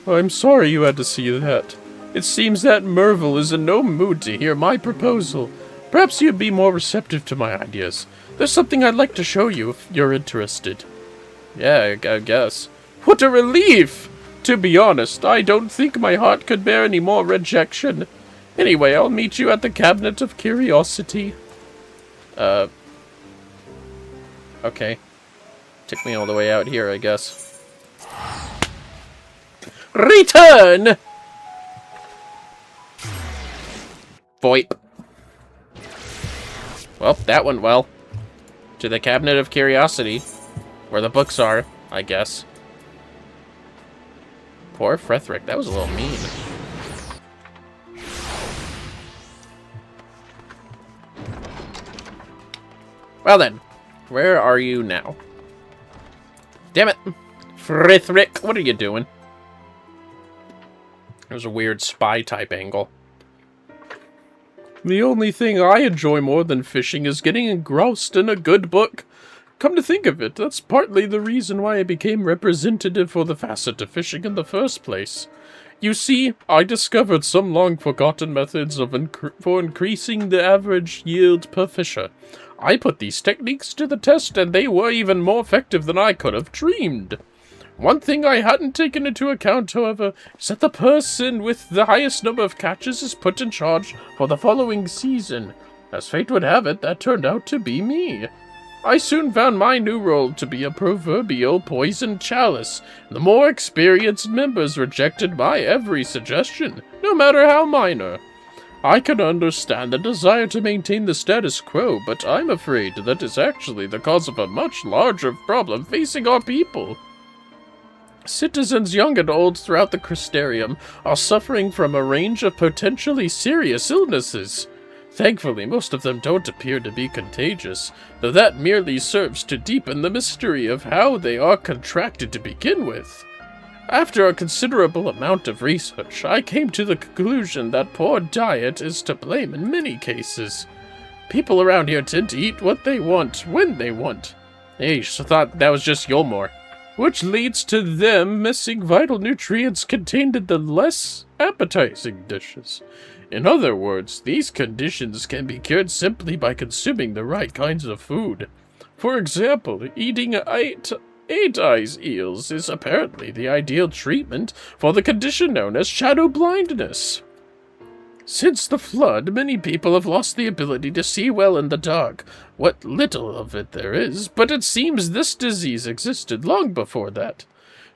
I'm sorry you had to see that. It seems that Merville is in no mood to hear my proposal. Perhaps you'd be more receptive to my ideas. There's something I'd like to show you if you're interested.
Yeah, I guess.
What a relief! To be honest, I don't think my heart could bear any more rejection. Anyway, I'll meet you at the Cabinet of Curiosity.
Okay. Took me all the way out here, I guess. Return! Voip. Well, that went well. To the Cabinet of Curiosity. Where the books are, I guess. Poor Frethric, that was a little mean. Well then, where are you now? Damn it! Frithric, what are you doing? There's a weird spy-type angle.
The only thing I enjoy more than fishing is getting engrossed in a good book. Come to think of it, that's partly the reason why I became representative for the facet of fishing in the first place. You see, I discovered some long-forgotten methods for increasing the average yield per fisher. I put these techniques to the test, and they were even more effective than I could have dreamed. One thing I hadn't taken into account, however, is that the person with the highest number of catches is put in charge for the following season. As fate would have it, that turned out to be me. I soon found my new role to be a proverbial poison chalice. The more experienced members rejected my every suggestion, no matter how minor. I can understand the desire to maintain the status quo, but I'm afraid that is actually the cause of a much larger problem facing our people. Citizens young and old throughout the Crystarium are suffering from a range of potentially serious illnesses. Thankfully, most of them don't appear to be contagious, though that merely serves to deepen the mystery of how they are contracted to begin with. After a considerable amount of research, I came to the conclusion that poor diet is to blame in many cases. People around here tend to eat what they want, when they want. I thought that was just Yulmore. Which leads to them missing vital nutrients contained in the less appetizing dishes. In other words, these conditions can be cured simply by consuming the right kinds of food. For example, eating eight-eyes eels is apparently the ideal treatment for the condition known as shadow blindness. Since the flood, many people have lost the ability to see well in the dark, what little of it there is, but it seems this disease existed long before that.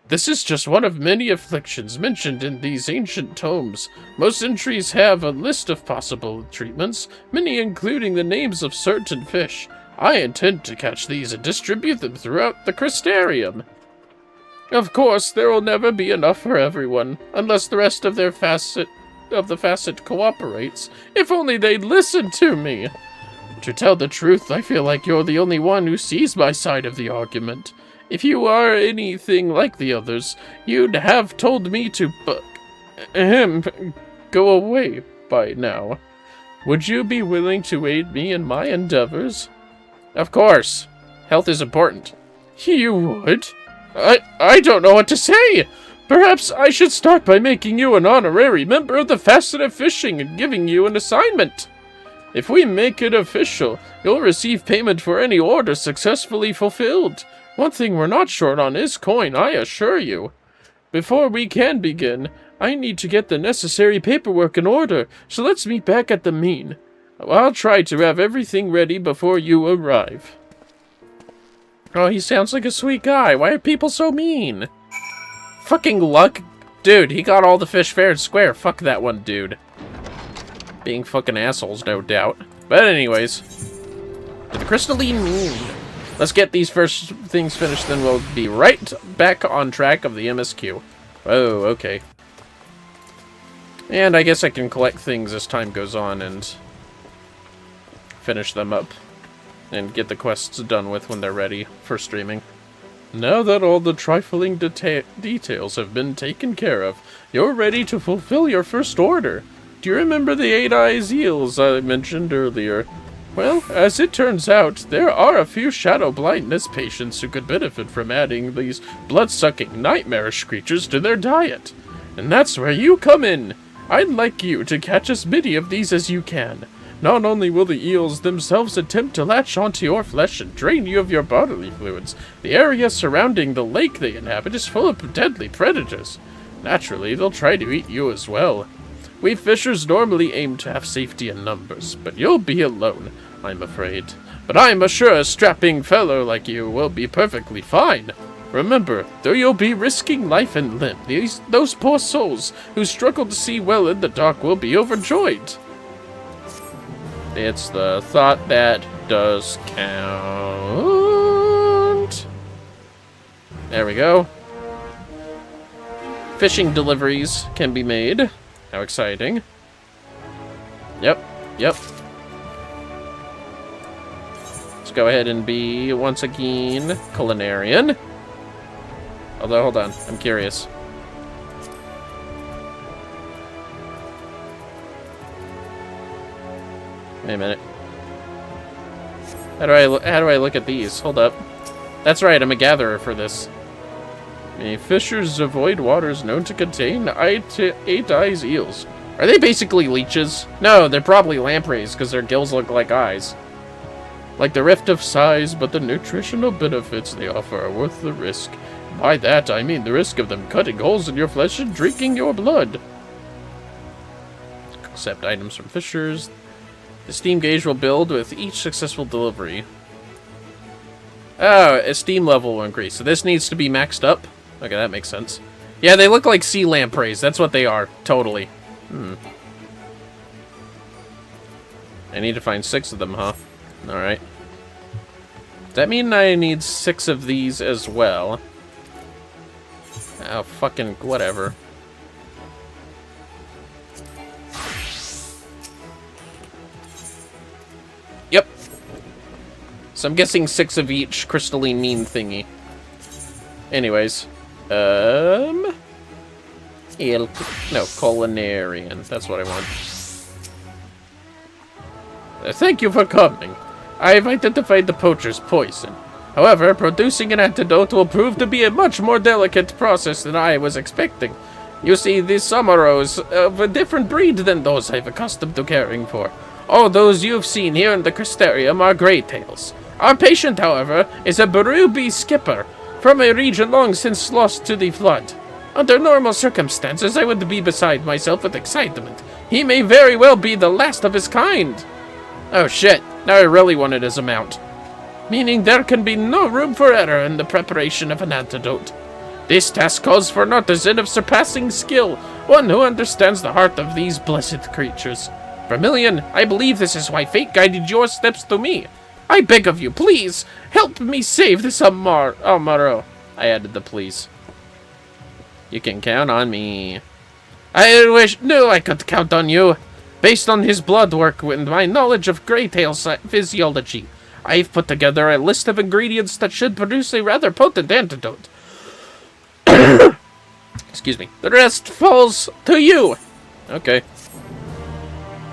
This is just one of many afflictions mentioned in these ancient tomes. Most entries have a list of possible treatments, many including the names of certain fish. I intend to catch these and distribute them throughout the Crystarium. Of course, there will never be enough for everyone, unless the rest of the facet cooperates. If only they'd listen to me! To tell the truth, I feel like you're the only one who sees my side of the argument. If you are anything like the others, you'd have told me to go away by now. Would you be willing to aid me in my endeavors? Of course. Health is important. You would? I don't know what to say. Perhaps I should start by making you an honorary member of the Facet of Fishing and giving you an assignment. If we make it official, you'll receive payment for any order successfully fulfilled. One thing we're not short on is coin, I assure you. Before we can begin, I need to get the necessary paperwork in order, so let's meet back at the mean. I'll try to have everything ready before you arrive. Oh, he sounds like a sweet guy. Why are people so mean? Fucking luck. Dude, he got all the fish fair and square. Fuck that one, dude. Being fucking assholes, no doubt. But anyways, to the crystalline moon. Let's get these first things finished, then we'll be right back on track of the MSQ. Oh, okay. And I guess I can collect things as time goes on and finish them up. And get the quests done with when they're ready for streaming. Now that all the trifling details have been taken care of, you're ready to fulfill your first order. Do you remember the 8-eyes eels I mentioned earlier? Well, as it turns out, there are a few shadow blindness patients who could benefit from adding these blood-sucking, nightmarish creatures to their diet. And that's where you come in. I'd like you to catch as many of these as you can. Not only will the eels themselves attempt to latch onto your flesh and drain you of your bodily fluids, the area surrounding the lake they inhabit is full of deadly predators. Naturally, they'll try to eat you as well. We fishers normally aim to have safety in numbers, but you'll be alone, I'm afraid. But I'm sure a strapping fellow like you will be perfectly fine. Remember, though you'll be risking life and limb, those poor souls who struggle to see well in the dark will be overjoyed. It's the thought that does count. There we go. Fishing deliveries can be made. How exciting. Yep. Let's go ahead and be, once again, culinarian. Although, hold on. I'm curious. Wait a minute. How do I look at these? Hold up. That's right, I'm a gatherer for this. May fishers avoid waters known to contain 8-eyes eels. Are they basically leeches? No, they're probably lampreys, because their gills look like eyes. Like the rift of size, but the nutritional benefits they offer are worth the risk. By that, I mean the risk of them cutting holes in your flesh and drinking your blood. Accept items from fishers. The Steam gauge will build with each successful delivery. Oh, esteem level will increase. So this needs to be maxed up? Okay, that makes sense. Yeah, they look like sea lampreys. That's what they are. Totally. I need to find 6 of them, huh? Alright. Does that mean I need 6 of these as well? Oh, fucking whatever. Yep. So I'm guessing 6 of each crystalline mean thingy. Anyways. No, culinarian. That's what I want. Thank you for coming. I've identified the poacher's poison. However, producing an antidote will prove to be a much more delicate process than I was expecting. You see, these Samaros of a different breed than those I've accustomed to caring for. All those you've seen here in the Crystarium are greytails. Our patient, however, is a Barubi skipper from a region long since lost to the flood. Under normal circumstances, I would be beside myself with excitement. He may very well be the last of his kind. Oh shit, now I really wanted his amount. Meaning there can be no room for error in the preparation of an antidote. This task calls for an artisan of surpassing skill, one who understands the heart of these blessed creatures. Vermillion, I believe this is why fate guided your steps to me. I beg of you, please, help me save this Amaro. I added the please. You can count on me. I knew I could count on you. Based on his blood work and my knowledge of greytail physiology, I've put together a list of ingredients that should produce a rather potent antidote. Excuse me. The rest falls to you. Okay.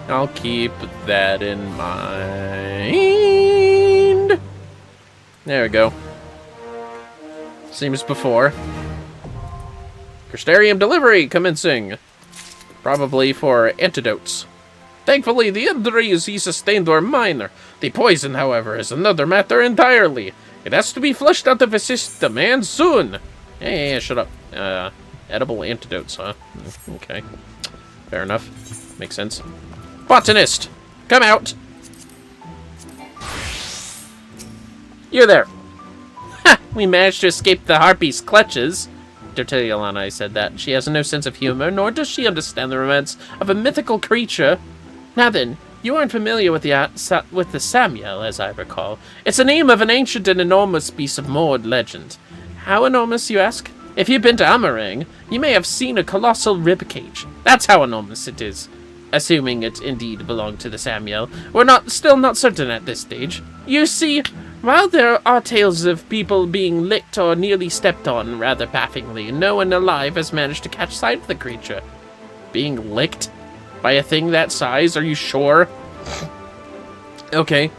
I'll keep that in mind. There we go. Same as before. Crystarium delivery commencing. Probably for antidotes. Thankfully, the injuries he sustained were minor. The poison, however, is another matter entirely. It has to be flushed out of his system, and soon. Hey, shut up. Edible antidotes, huh? Okay. Fair enough. Makes sense. Botanist! Come out! You're there! Ha! We managed to escape the harpy's clutches. To tell Yolana I said that. She has no sense of humor, nor does she understand the romance of a mythical creature. Now then, you aren't familiar with the Samuel, as I recall. It's the name of an ancient and enormous piece of moored legend. How enormous, you ask? If you've been to Amarang, you may have seen a colossal ribcage. That's how enormous it is. Assuming it indeed belonged to the Samuel. We're still not certain at this stage. You see, while there are tales of people being licked or nearly stepped on rather baffingly, no one alive has managed to catch sight of the creature. Being licked? By a thing that size? Are you sure? Okay.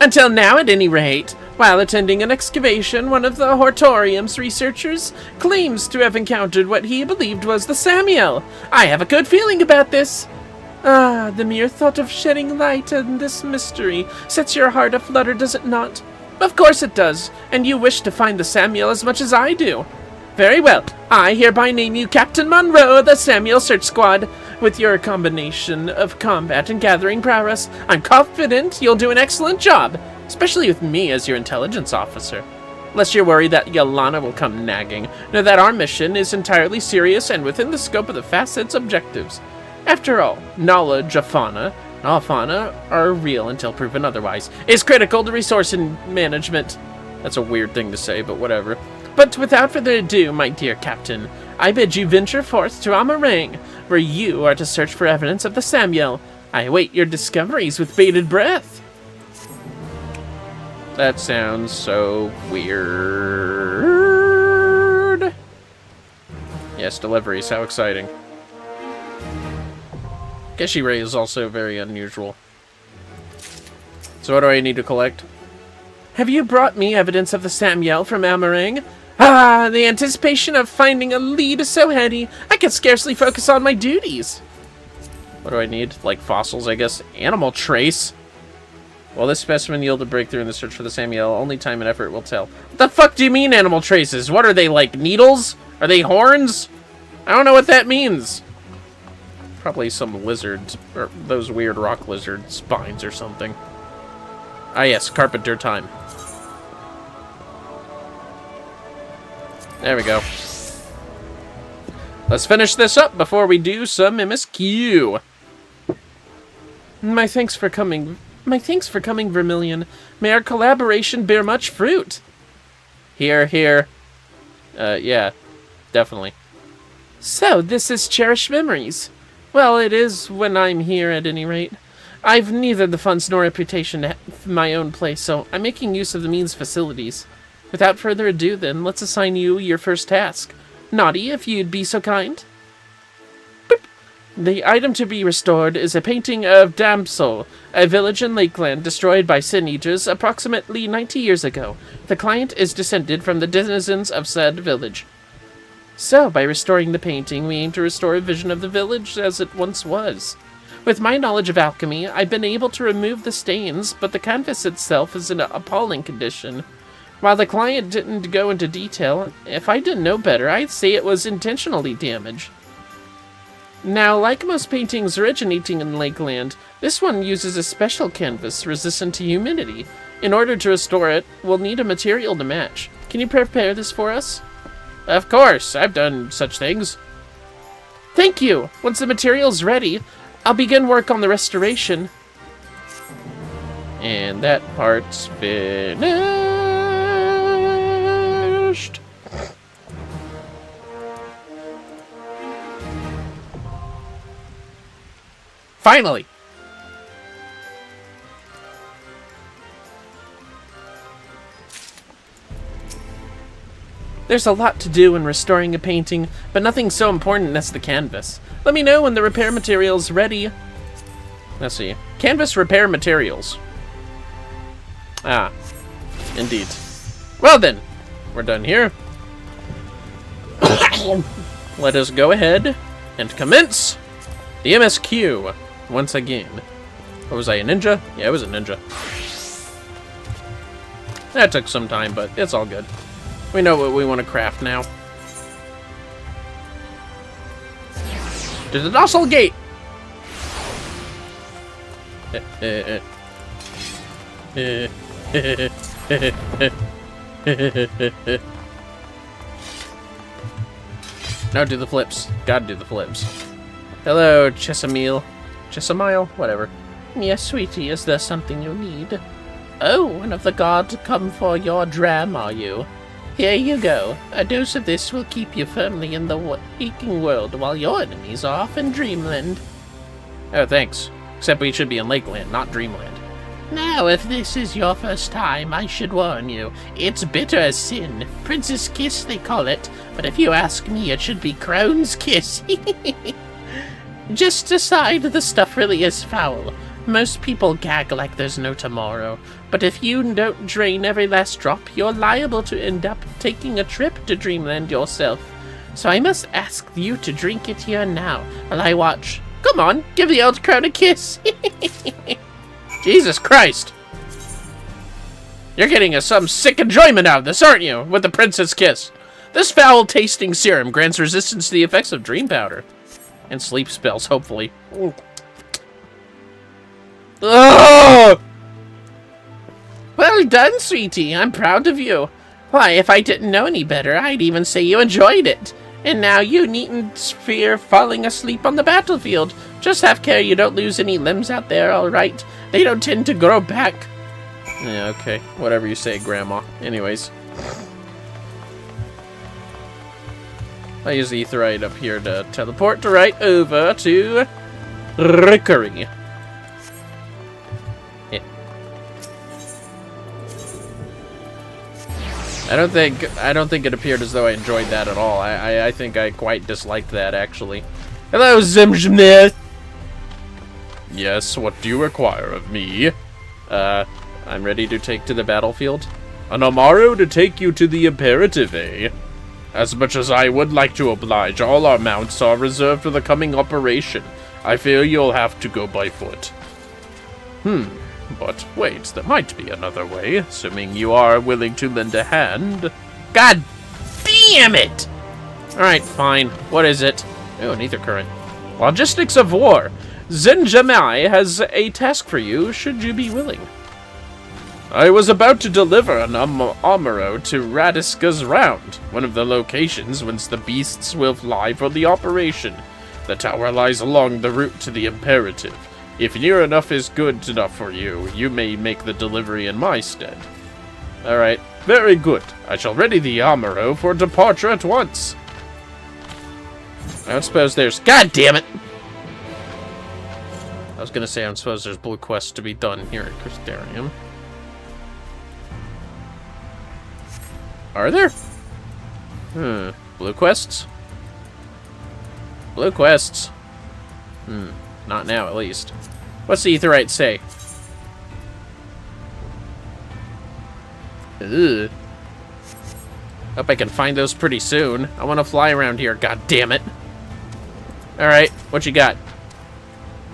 Until now, at any rate. While attending an excavation, one of the Hortorium's researchers claims to have encountered what he believed was the Samuel. I have a good feeling about this. Ah, the mere thought of shedding light on this mystery sets your heart aflutter, does it not? Of course it does, and you wish to find the Samuel as much as I do. Very well, I hereby name you Captain Monroe of the Samuel Search Squad. With your combination of combat and gathering prowess, I'm confident you'll do an excellent job, especially with me as your intelligence officer. Lest you're worried that Yolana will come nagging, know that our mission is entirely serious and within the scope of the Facet's objectives. After all, knowledge of fauna, and all fauna are real until proven otherwise, is critical to resource management. That's a weird thing to say, but whatever. But without further ado, my dear Captain, I bid you venture forth to Amarang, where you are to search for evidence of the Samuel. I await your discoveries with bated breath. That sounds so weird. Yes, deliveries, how exciting. Geshi Ray is also very unusual. So what do I need to collect? Have you brought me evidence of the Samuel from Amarang? Ah, the anticipation of finding a lead is so heady, I can scarcely focus on my duties. What do I need? Like fossils, I guess. Animal trace.
Will this specimen yield a breakthrough in the search for the Samuel? Only time and effort will tell. What the fuck do you mean, animal traces? What are they, like, needles? Are they horns? I don't know what that means. Probably some lizards, or those weird rock lizard spines or something. Ah yes, carpenter time. There we go. Let's finish this up before we do some MSQ. My thanks for coming, Vermillion. May our collaboration bear much fruit. Here. Yeah, definitely. So, this is cherished memories. Well, it is when I'm here, at any rate. I've neither the funds nor reputation to have my own place, so I'm making use of the means facilities. Without further ado, then, let's assign you your first task. Naughty, if you'd be so kind. Boop. The item to be restored is a painting of Damsel, a village in Lakeland destroyed by sin eaters approximately 90 years ago. The client is descended from the denizens of said village. So, by restoring the painting, we aim to restore a vision of the village as it once was. With my knowledge of alchemy, I've been able to remove the stains, but the canvas itself is in an appalling condition. While the client didn't go into detail, if I didn't know better, I'd say it was intentionally damaged. Now, like most paintings originating in Lakeland, this one uses a special canvas resistant to humidity. In order to restore it, we'll need a material to match. Can you prepare this for us? Of course, I've done such things. Thank you! Once the material's ready, I'll begin work on the restoration. And that part's finished. Finally! There's a lot to do in restoring a painting, but nothing so important as the canvas. Let me know when the repair material's ready. Let's see. Canvas repair materials. Ah, indeed. Well then, we're done here. Let us go ahead and commence the MSQ once again. What was I, a ninja? Yeah, I was a ninja. That took some time, but it's all good. We know what we want to craft now. To the docile gate! Now do the flips. Gotta do the flips. Hello, Chesamile. Chesamile? Whatever. Yes, sweetie, is there something you need? Oh, one of the gods come for your dram, are you? Here you go. A dose of this will keep you firmly in the waking world while your enemies are off in Dreamland. Oh, thanks. Except we should be in Lakeland, not Dreamland. Now, if this is your first time, I should warn you. It's bitter as sin. Prince's Kiss, they call it. But if you ask me, it should be Crone's Kiss. Just aside, the stuff really is foul. Most people gag like there's no tomorrow, but if you don't drain every last drop, you're liable to end up taking a trip to Dreamland yourself. So I must ask you to drink it here now, while I watch. Come on, give the old crone a kiss! Jesus Christ! You're getting some sick enjoyment out of this, aren't you, with the Princess Kiss? This foul-tasting serum grants resistance to the effects of dream powder. And sleep spells, hopefully. Oh! Well done, sweetie. I'm proud of you. Why, if I didn't know any better, I'd even say you enjoyed it. And now you needn't fear falling asleep on the battlefield. Just have care you don't lose any limbs out there, all right? They don't tend to grow back. Yeah, okay. Whatever you say, Grandma. Anyways. I use the Aetheryte up here to teleport right over to Rickery. I don't think it appeared as though I enjoyed that at all. I think I quite disliked that, actually. Hello, Zimjmith! Yes, what do you require of me? I'm ready to take to the battlefield. An Amaro to take you to the Imperative, eh? As much as I would like to oblige, all our mounts are reserved for the coming operation. I fear you'll have to go by foot.
But wait, there might be another way, assuming you are willing to lend a hand. God damn it! Alright, fine. What is it? Oh, an ether current. Logistics of War. Zenjamai has a task for you, should you be willing. I was about to deliver an Amuro to Radiska's Round, one of the locations whence the beasts will fly for the operation. The tower lies along the route to the Imperative. If near enough is good enough for you, you may make the delivery in my stead. Alright, very good. I shall ready the Amuro for departure at once. I don't suppose there's... God damn it! I was gonna say I don't suppose there's blue quests to be done here at Crystarium. Are there? Blue quests? Blue quests. Not now, at least. What's the Aetherite say? Ugh. Hope I can find those pretty soon. I want to fly around here, god damn it. Alright, what you got?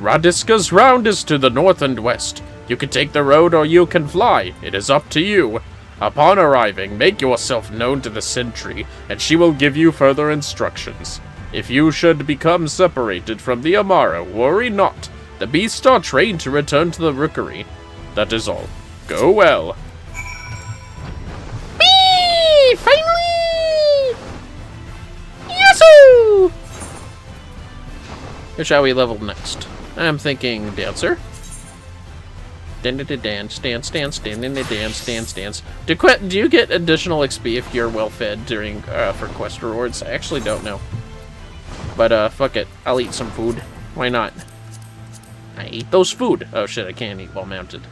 Radiska's Round is to the north and west. You can take the road or you can fly. It is up to you. Upon arriving, make yourself known to the sentry, and she will give you further instructions. If you should become separated from the Amaro, worry not. The beasts are trained to return to the rookery. That is all. Go well.
Whee! Finally! Yasoo!
Who shall we level next? I'm thinking Dancer. Dance. Do you get additional XP if you're well fed during for quest rewards? I actually don't know. But fuck it, I'll eat some food. Why not? I ate those food. Oh shit, I can't eat while mounted.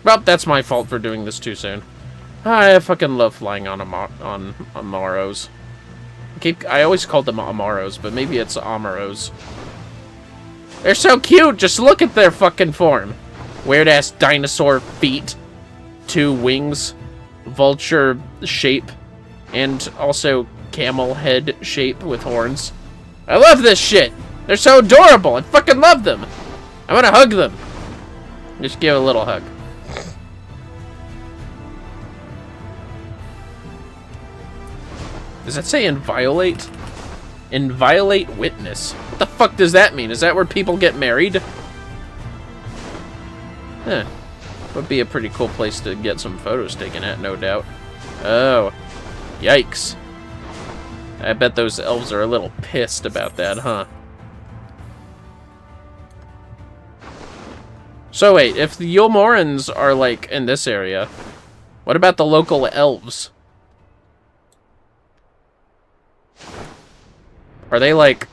Well, that's my fault for doing this too soon. I fucking love flying on Amaros. I always called them Amaros, but maybe it's Amaros. They're so cute! Just look at their fucking form. Weird-ass dinosaur feet, 2 wings, vulture shape, and also camel head shape with horns. I love this shit! They're so adorable! I fucking love them! I want to hug them. Just give a little hug. Does that say inviolate? Inviolate witness. What the fuck does that mean? Is that where people get married? Huh. Would be a pretty cool place to get some photos taken at, no doubt. Oh. Yikes. I bet those elves are a little pissed about that, huh? So wait, if the Yulmorans are, like, in this area, what about the local elves? Are they, like,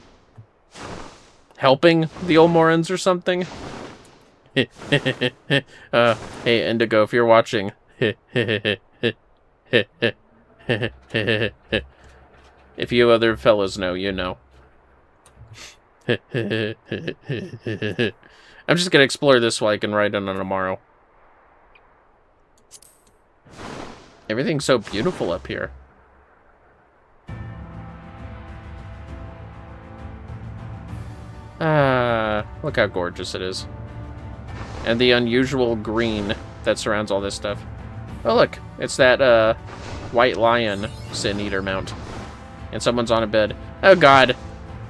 helping the Yulmorans or something? Hey, Indigo, if you're watching. If you other fellows know, you know. I'm just gonna explore this while I can ride on tomorrow. Everything's so beautiful up here. Look how gorgeous it is. And the unusual green that surrounds all this stuff. Oh look, it's that white lion Sin Eater mount. And someone's on a bed. Oh god.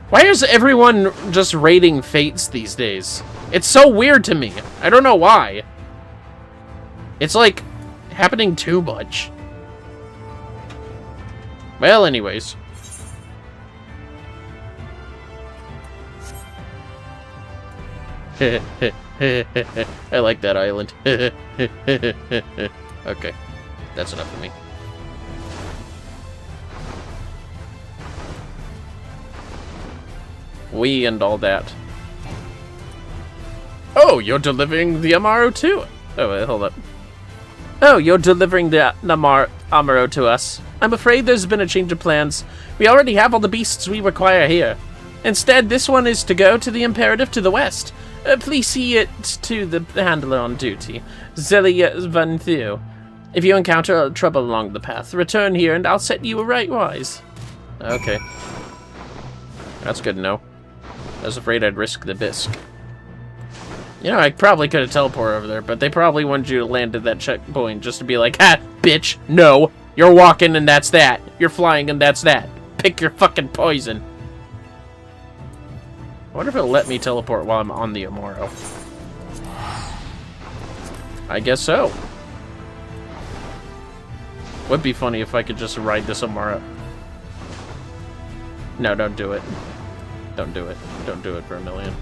Why is everyone just raiding fates these days? It's so weird to me. I don't know why. It's like happening too much. Well, anyways. I like that island. Okay, that's enough of me. We and all that. Oh, you're delivering the Amaro too? Oh, wait, hold up. Oh, you're delivering the Amaro to us. I'm afraid there's been a change of plans. We already have all the beasts we require here. Instead, this one is to go to the Imperative to the west. Please see it to the handler on duty, Vtuber. If you encounter trouble along the path, return here and I'll set you right wise. Okay. That's good to know. I was afraid I'd risk the bisque.
You know, I probably could have teleported over there, but they probably wanted you to land at that checkpoint just to be like, ha, bitch, no. You're walking and that's that. You're flying and that's that. Pick your fucking poison. I wonder if it'll let me teleport while I'm on the Amaro. I guess so. Would be funny if I could just ride this Amaro. No, don't do it. Don't do it. Don't do it, Vermillion.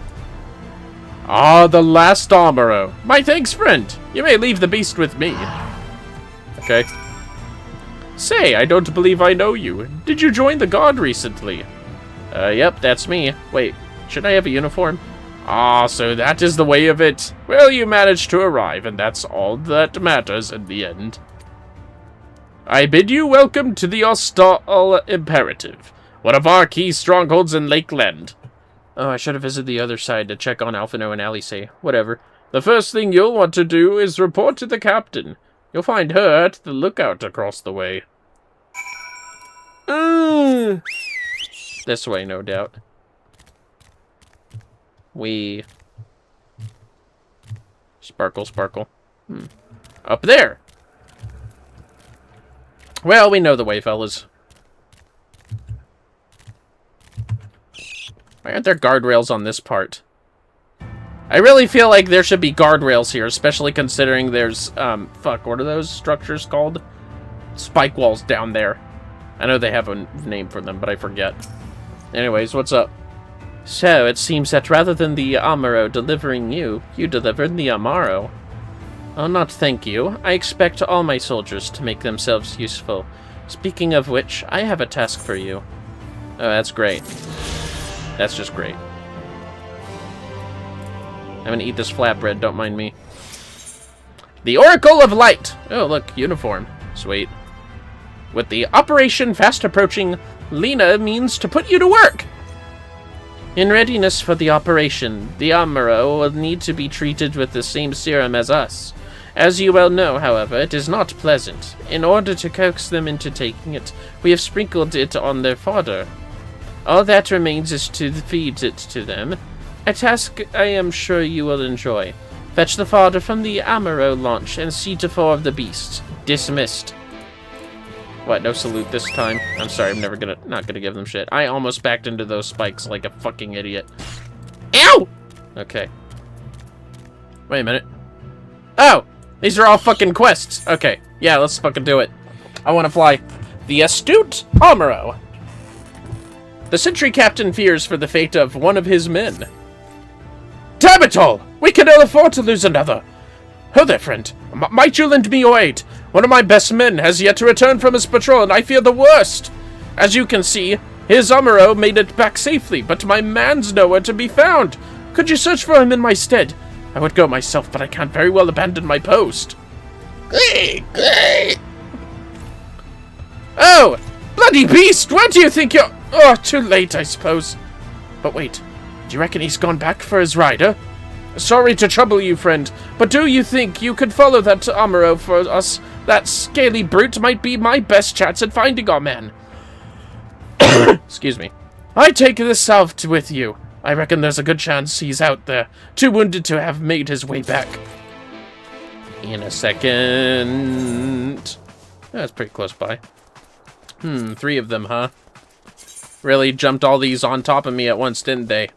Ah, the last Amaro. My thanks, friend. You may leave the beast with me. Okay. Say, I don't believe I know you. Did you join the Guard recently? Yep, that's me. Wait, should I have a uniform? Ah, so that is the way of it. Well, you managed to arrive, and that's all that matters in the end. I bid you welcome to the Austral Imperative, one of our key strongholds in Lakeland. Oh, I should have visited the other side to check on Alphino and Alice. Whatever. The first thing you'll want to do is report to the captain. You'll find her at the lookout across the way. This way, no doubt. Sparkle, sparkle. Up there! Well, we know the way, fellas. Why aren't there guardrails on this part? I really feel like there should be guardrails here, especially considering there's, fuck, what are those structures called? Spike walls down there. I know they have a name for them, but I forget. Anyways, what's up? So, it seems that rather than the Amaro delivering you, you delivered the Amaro. Oh, not thank you. I expect all my soldiers to make themselves useful. Speaking of which, I have a task for you. Oh, that's great. That's just great. I'm gonna eat this flatbread, don't mind me. The Oracle of Light! Oh, look, uniform. Sweet. With the operation fast approaching, Lena means to put you to work! In readiness for the operation, the Amaro will need to be treated with the same serum as us. As you well know, however, it is not pleasant. In order to coax them into taking it, we have sprinkled it on their fodder. All that remains is to feed it to them. A task I am sure you will enjoy. Fetch the fodder from the Amaro launch and see to 4 of the beasts. Dismissed. What, no salute this time? I'm sorry, I'm not gonna give them shit. I almost backed into those spikes like a fucking idiot. Ow! Okay. Wait a minute. Oh! These are all fucking quests. Okay. Yeah, let's fucking do it. I want to fly. The astute Amaro. The sentry captain fears for the fate of one of his men. Damn it all! We can ill afford to lose another. Ho there, friend. Might you lend me your aid? One of my best men has yet to return from his patrol, and I fear the worst. As you can see, his Amaro made it back safely, but my man's nowhere to be found. Could you search for him in my stead? I would go myself, but I can't very well abandon my post. Oh! Bloody beast! Where do you think you're... Oh, too late, I suppose. But wait, do you reckon he's gone back for his rider? Sorry to trouble you, friend, but do you think you could follow that Amaro for us? That scaly brute might be my best chance at finding our man. Excuse me. I take this south with you. I reckon there's a good chance he's out there, too wounded to have made his way back. In a second... That's pretty close by. 3 of them, huh? Really jumped all these on top of me at once, didn't they?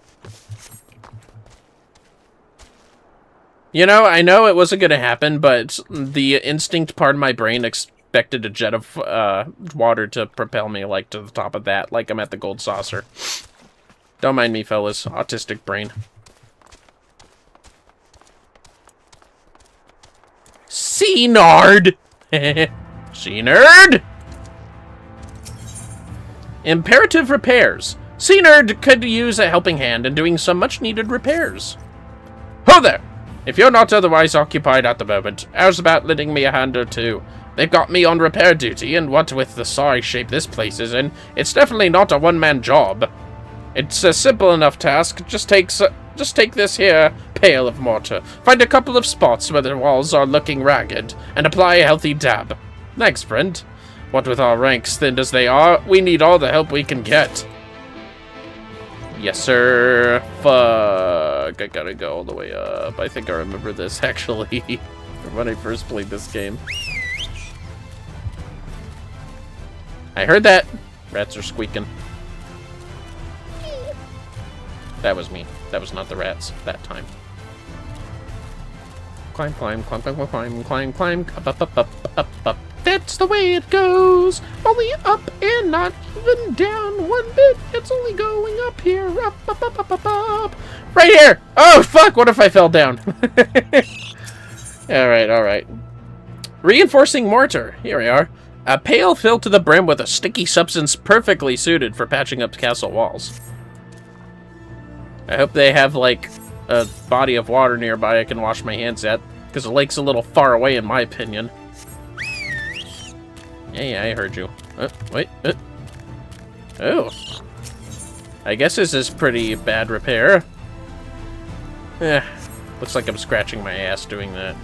You know, I know it wasn't going to happen, but the instinct part of my brain expected a jet of water to propel me, like, to the top of that, like I'm at the gold saucer. Don't mind me, fellas. Autistic brain. Sea-nard! Sea-nerd! Imperative repairs. Sea-nerd could use a helping hand in doing some much-needed repairs. Ho there! If you're not otherwise occupied at the moment, how's about lending me a hand or two? They've got me on repair duty, and what with the sorry shape this place is in, it's definitely not a one-man job. It's a simple enough task. Just take this here pail of mortar, find a couple of spots where the walls are looking ragged, and apply a healthy dab. Thanks, friend. What with our ranks thinned as they are, we need all the help we can get. Yes, sir. Fuck. I gotta go all the way up. I think I remember this, actually, from when I first played this game. I heard that. Rats are squeaking. That was me. That was not the rats that time. Climb, climb, climb, climb, climb, climb, climb, up. That's the way it goes. Only up and not even down one bit. It's only going up here. Up. Right here. Oh, fuck. What if I fell down? All right. Reinforcing mortar. Here we are. A pail filled to the brim with a sticky substance perfectly suited for patching up castle walls. I hope they have, like, a body of water nearby I can wash my hands at, because the lake's a little far away, in my opinion. Yeah, I heard you. Wait. Oh. I guess this is pretty bad repair. Looks like I'm scratching my ass doing that.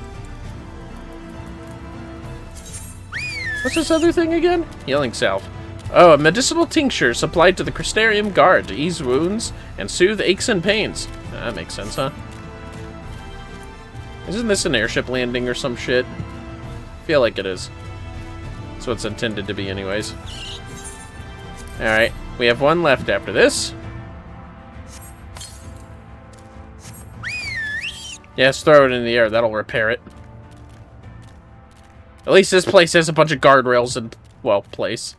What's this other thing again? Healing salve. Oh, a medicinal tincture supplied to the Crystarium Guard to ease wounds and soothe aches and pains. That makes sense, huh? Isn't this an airship landing or some shit? I feel like it is. That's what it's intended to be anyways. Alright, we have one left after this. Yes, throw it in the air. That'll repair it. At least this place has a bunch of guardrails in, well, place.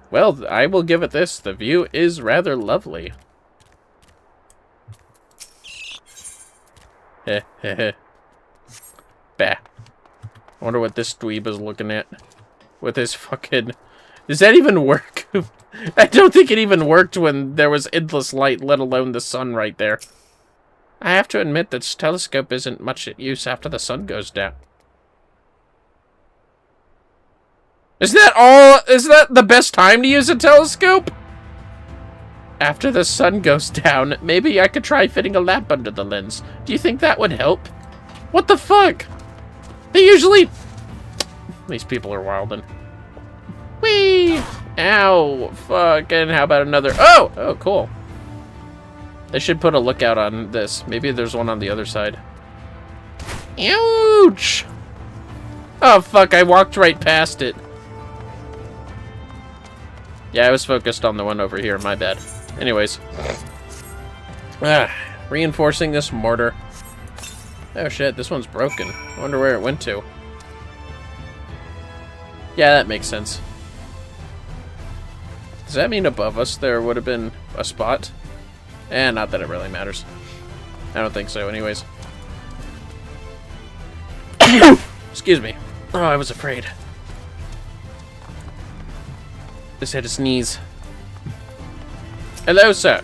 Well, I will give it this. The view is rather lovely. Bah. I wonder what this dweeb is looking at. With his fucking... Does that even work? I don't think it even worked when there was endless light, let alone the sun right there. I have to admit that this telescope isn't much use after the sun goes down. Is that the best time to use a telescope? After the sun goes down, maybe I could try fitting a lamp under the lens. Do you think that would help? What the fuck? They usually... These people are wildin'. Whee! Ow! Fucking, how about another... Oh! Oh, cool. They should put a lookout on this. Maybe there's one on the other side. Ouch! Oh, fuck, I walked right past it. Yeah, I was focused on the one over here, my bad. Anyways. Reinforcing this mortar. Oh shit, this one's broken. I wonder where it went to. Yeah, that makes sense. Does that mean above us there would have been a spot? Not that it really matters. I don't think so, anyways. Excuse me. Oh, I was afraid. Just had to sneeze. Hello, sir.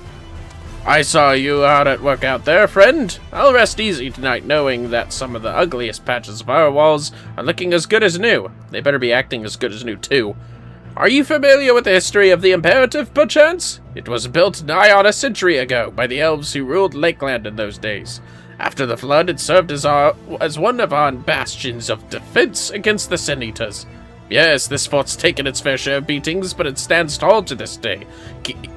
I saw you hard at work out there, friend. I'll rest easy tonight knowing that some of the ugliest patches of our walls are looking as good as new. They better be acting as good as new, too. Are you familiar with the history of the Imperative, perchance? It was built nigh on a century ago by the elves who ruled Lakeland in those days. After the flood, it served as one of our bastions of defense against the Sin Eaters. Yes, this fort's taken its fair share of beatings, but it stands tall to this day,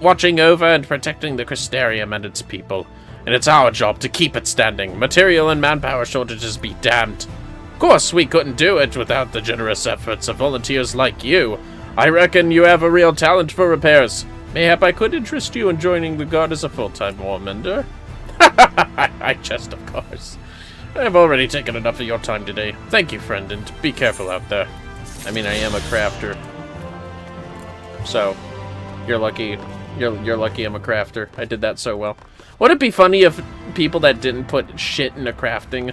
watching over and protecting the Crystarium and its people. And it's our job to keep it standing. Material and manpower shortages be damned. Of course, we couldn't do it without the generous efforts of volunteers like you. I reckon you have a real talent for repairs. Mayhap I could interest you in joining the Guard as a full-time wall mender? I jest, of course. I've already taken enough of your time today. Thank you, friend, and be careful out there. I mean, I am a crafter. So, you're lucky. You're lucky I'm a crafter. I did that so well. Would it be funny if people that didn't put shit into crafting,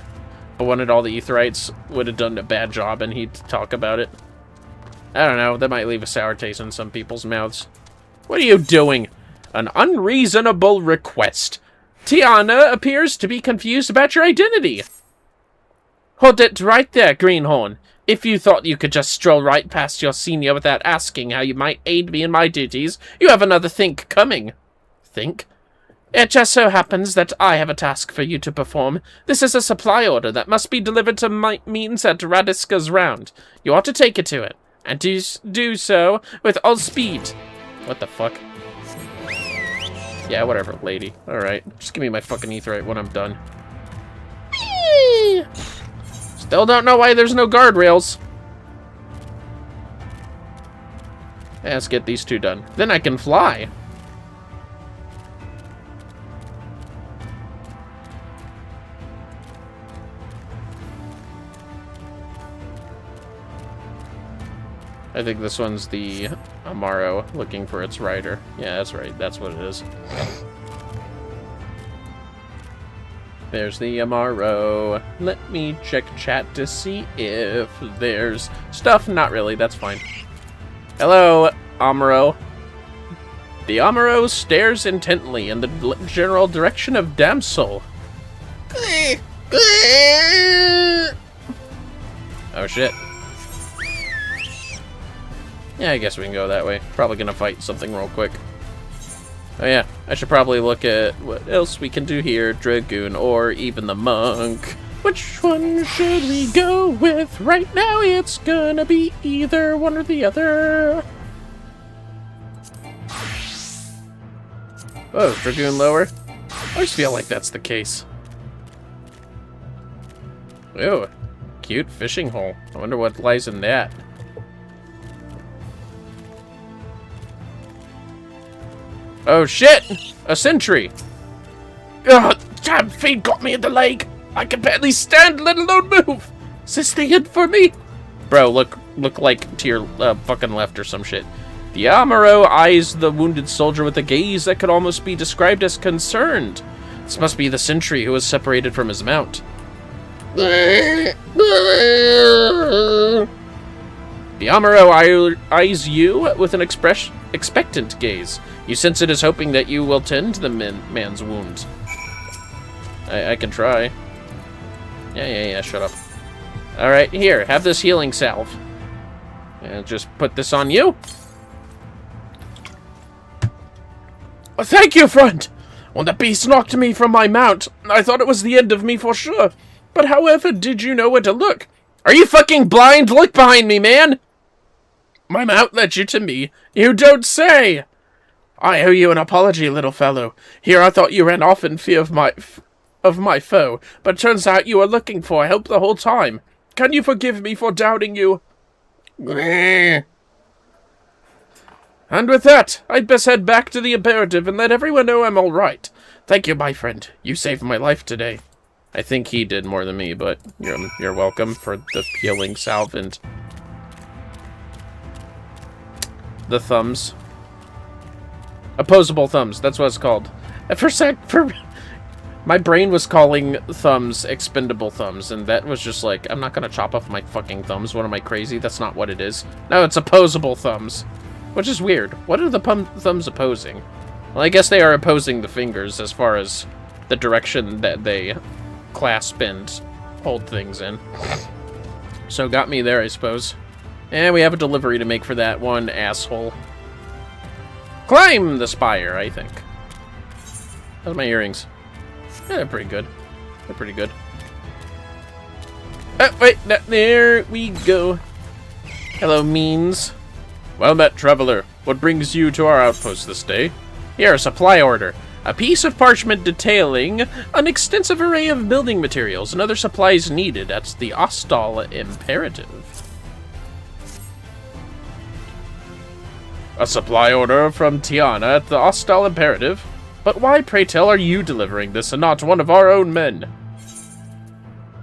but wanted all the Aetherites, would have done a bad job and he'd talk about it? I don't know. That might leave a sour taste in some people's mouths. What are you doing? An unreasonable request. Tiana appears to be confused about your identity. Hold it right there, Greenhorn. If you thought you could just stroll right past your senior without asking how you might aid me in my duties, you have another think coming. Think? It just so happens that I have a task for you to perform. This is a supply order that must be delivered to my means at Radiska's Round. You ought to take it to it, and do so with all speed. What the fuck? Yeah, whatever, lady. Alright, just give me my fucking aetheryte when I'm done. Still don't know why there's no guardrails. Let's get these two done. Then I can fly. I think this one's the Amaro looking for its rider. Yeah, that's right. That's what it is. There's the Amaro. Let me check chat to see if there's stuff. Not really. That's fine. Hello, Amaro. The Amaro stares intently in the general direction of Damsel. Oh, shit. Yeah, I guess we can go that way. Probably gonna fight something real quick. Oh yeah, I should probably look at what else we can do here. Dragoon or even the monk. Which one should we go with? Right now it's gonna be either one or the other. Oh, is Dragoon lower? I always feel like that's the case. Ew, cute fishing hole. I wonder what lies in that. Oh shit! A sentry! Ugh, damn feet got me in the leg! I can barely stand, let alone move! Is this the end for me? Bro, look like to your fucking left or some shit. The Amaro eyes the wounded soldier with a gaze that could almost be described as concerned. This must be the sentry who was separated from his mount. The Amaro eyes you with an expectant gaze. You sense it is hoping that you will tend to the man's wounds. I can try. Yeah, shut up. Alright, here, have this healing salve. And just put this on you. Oh, thank you, friend! When the beast knocked me from my mount, I thought it was the end of me for sure. But however did you know where to look? Are you fucking blind? Look behind me, man! My mount led you to me. You don't say! I owe you an apology, little fellow. Here I thought you ran off in fear of my foe, but turns out you were looking for help the whole time. Can you forgive me for doubting you? And with that, I'd best head back to the Imperative and let everyone know I'm alright. Thank you, my friend. You saved my life today. I think he did more than me, but you're welcome for the healing salve and the thumbs. Opposable thumbs, that's what it's called. My brain was calling thumbs expendable thumbs, and that was just like, I'm not gonna chop off my fucking thumbs. What am I, crazy? That's not what it is. No, it's opposable thumbs. Which is weird. What are the thumbs opposing? Well, I guess they are opposing the fingers as far as the direction that they clasp and hold things in. So got me there, I suppose. And we have a delivery to make for that one asshole. Climb the spire, I think. How's my earrings? Yeah, they're pretty good. They're pretty good. Oh, wait, there we go. Hello, Means. Well met, traveler. What brings you to our outpost this day? Here, a supply order. A piece of parchment detailing an extensive array of building materials and other supplies needed at the Ostal Imperative. A supply order from Tiana at the Ostal Imperative? But why, pray tell, are you delivering this and not one of our own men?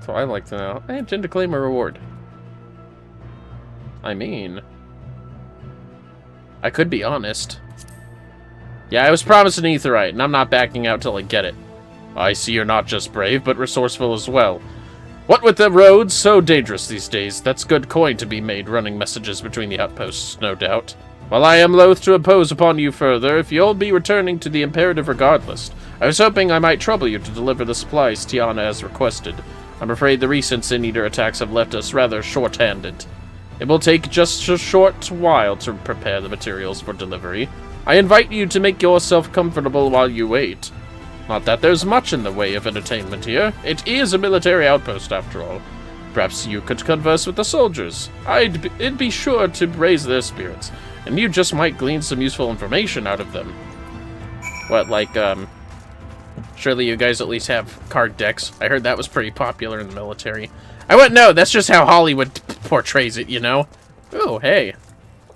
So I'd like to know. I intend to claim a reward. I mean, I could be honest. Yeah, I was promised an aetheryte, and I'm not backing out till I get it. I see you're not just brave, but resourceful as well. What with the roads so dangerous these days, that's good coin to be made running messages between the outposts, no doubt. While I am loath to impose upon you further, if you'll be returning to the Imperative regardless, I was hoping I might trouble you to deliver the supplies Tiana has requested. I'm afraid the recent Sin Eater attacks have left us rather short-handed. It will take just a short while to prepare the materials for delivery. I invite you to make yourself comfortable while you wait. Not that there's much in the way of entertainment here. It is a military outpost, after all. Perhaps you could converse with the soldiers. It'd be sure to raise their spirits. and you just might glean some useful information out of them. What, like, surely you guys at least have card decks. I heard that was pretty popular in the military. I wouldn't know, that's just how Hollywood portrays it, you know? Oh, hey.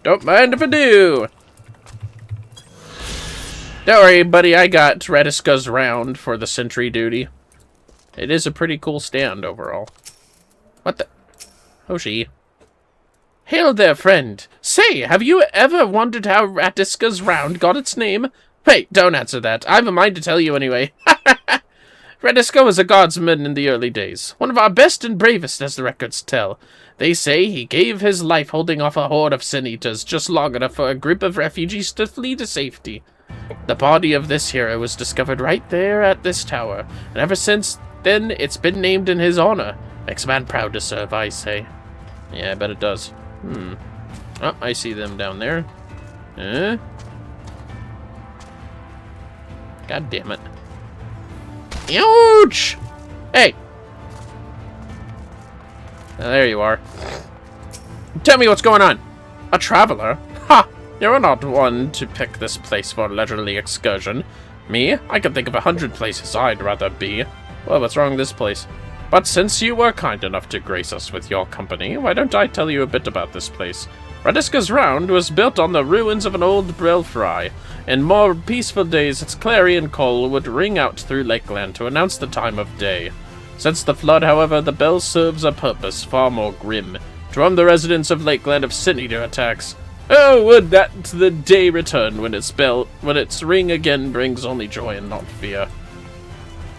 Don't mind if I do. Don't worry, buddy, I got Rediska's round for the sentry duty. It is a pretty cool stand overall. What the? Hoshi. Hail there, friend. Say, have you ever wondered how Rediska's round got its name? Wait, don't answer that. I've a mind to tell you anyway. Rediska was a guardsman in the early days. One of our best and bravest, as the records tell. They say he gave his life holding off a horde of sin-eaters just long enough for a group of refugees to flee to safety. The body of this hero was discovered right there at this tower, and ever since then it's been named in his honor. Makes a man proud to serve, I say. Yeah, I bet it does. Oh, I see them down there. God damn it. Ouch! Hey! There you are. Tell me what's going on. A traveler? Ha! You're not one to pick this place for a leisurely excursion. Me? I can think of 100 places I'd rather be. Well, what's wrong with this place? But since you were kind enough to grace us with your company, why don't I tell you a bit about this place? Rediska's Round was built on the ruins of an old belfry. In more peaceful days, its clarion call would ring out through Lakeland to announce the time of day. Since the flood, however, the bell serves a purpose far more grim, to warn the residents of Lakeland of sin-eater attacks. Oh, would that the day return when its ring again brings only joy and not fear.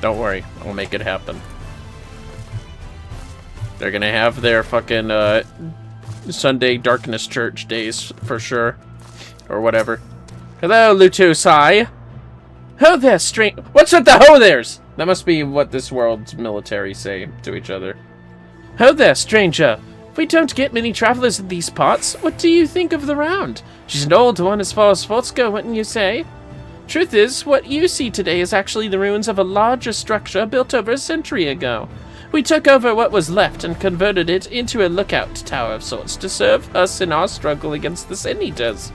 Don't worry, I'll make it happen. They're gonna have their fucking, Sunday Darkness Church days, for sure. Or whatever. Hello, Lutusai. Ho there, What's with the ho there's? That must be what this world's military say to each other. Ho there, stranger. We don't get many travelers in these parts. What do you think of the Round? She's an old one as far as forts go, wouldn't you say? Truth is, what you see today is actually the ruins of a larger structure built over a century ago. We took over what was left and converted it into a lookout tower of sorts to serve us in our struggle against the sin-eaters.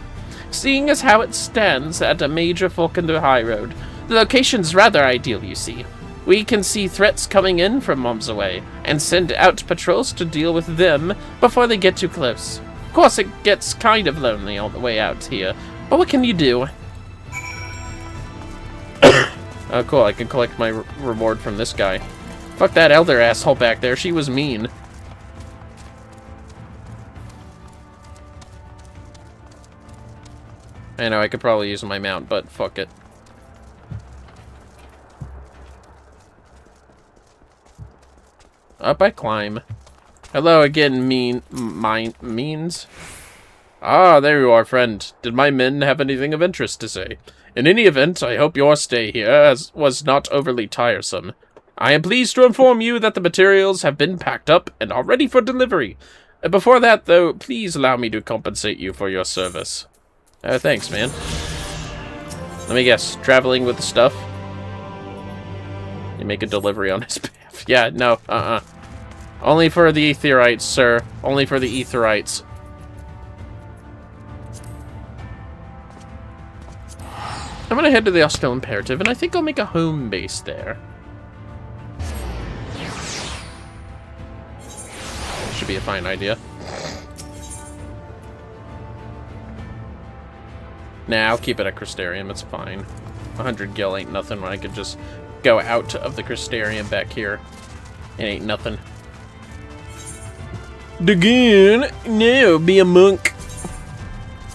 Seeing as how it stands at a major fork in the high road, the location's rather ideal, you see. We can see threats coming in from miles away, and send out patrols to deal with them before they get too close. Of course, it gets kind of lonely all the way out here, but what can you do? Oh, cool, I can collect my reward from this guy. Fuck that elder asshole back there, she was mean. I know, I could probably use my mount, but fuck it. Up I climb. Hello again, means. Ah, there you are, friend. Did my men have anything of interest to say? In any event, I hope your stay here was not overly tiresome. I am pleased to inform you that the materials have been packed up and are ready for delivery. Before that, though, please allow me to compensate you for your service. Thanks, man. Let me guess, traveling with the stuff? You make a delivery on his behalf. Yeah, no, Only for the Aetherites, sir. Only for the Aetherites. I'm gonna head to the Austral Imperative, and I think I'll make a home base there. Should be a fine idea. Nah, I'll keep it at Crystarium, it's fine. 100 gil ain't nothing when I could just go out of the Crystarium back here. It ain't nothing. Again, no, be a monk.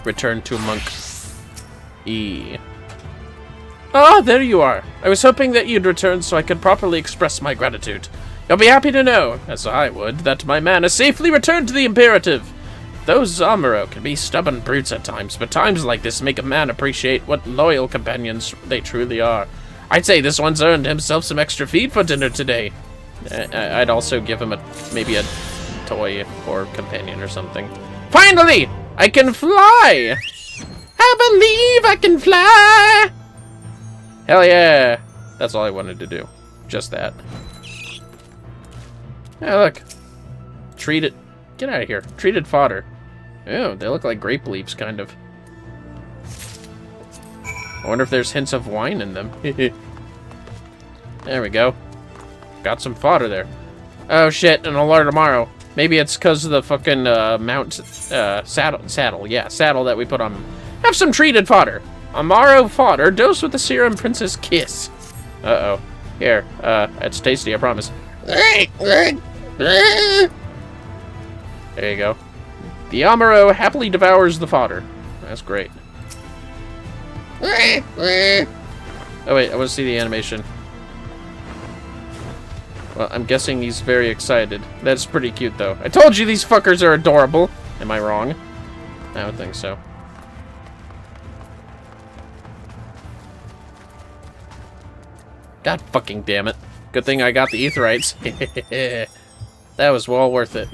Return to a monk. Ah, there you are. I was hoping that you'd return so I could properly express my gratitude. You'll be happy to know, as I would, that my man has safely returned to the Imperative. Those R.E.P.O can be stubborn brutes at times, but times like this make a man appreciate what loyal companions they truly are. I'd say this one's earned himself some extra feed for dinner today. I'd also give him maybe a toy or companion or something. Finally! I can fly! I believe I can fly! Hell yeah! That's all I wanted to do. Just that. Hey, look. Treated... Get out of here. Treated fodder. Oh, they look like grape leaves, kind of. I wonder if there's hints of wine in them. There we go. Got some fodder there. Oh shit, an alert tomorrow. Maybe it's because of the fucking saddle. Yeah, saddle that we put on him. Have some treated fodder. Amaro fodder, dosed with the serum Princess Kiss. Uh-oh. Here, it's tasty, I promise. There you go. The Amaro happily devours the fodder. That's great. Oh wait, I want to see the animation. Well, I'm guessing he's very excited. That's pretty cute, though. I told you these fuckers are adorable. Am I wrong? I don't think so. God fucking damn it. Good thing I got the Aetherytes. That was well worth it.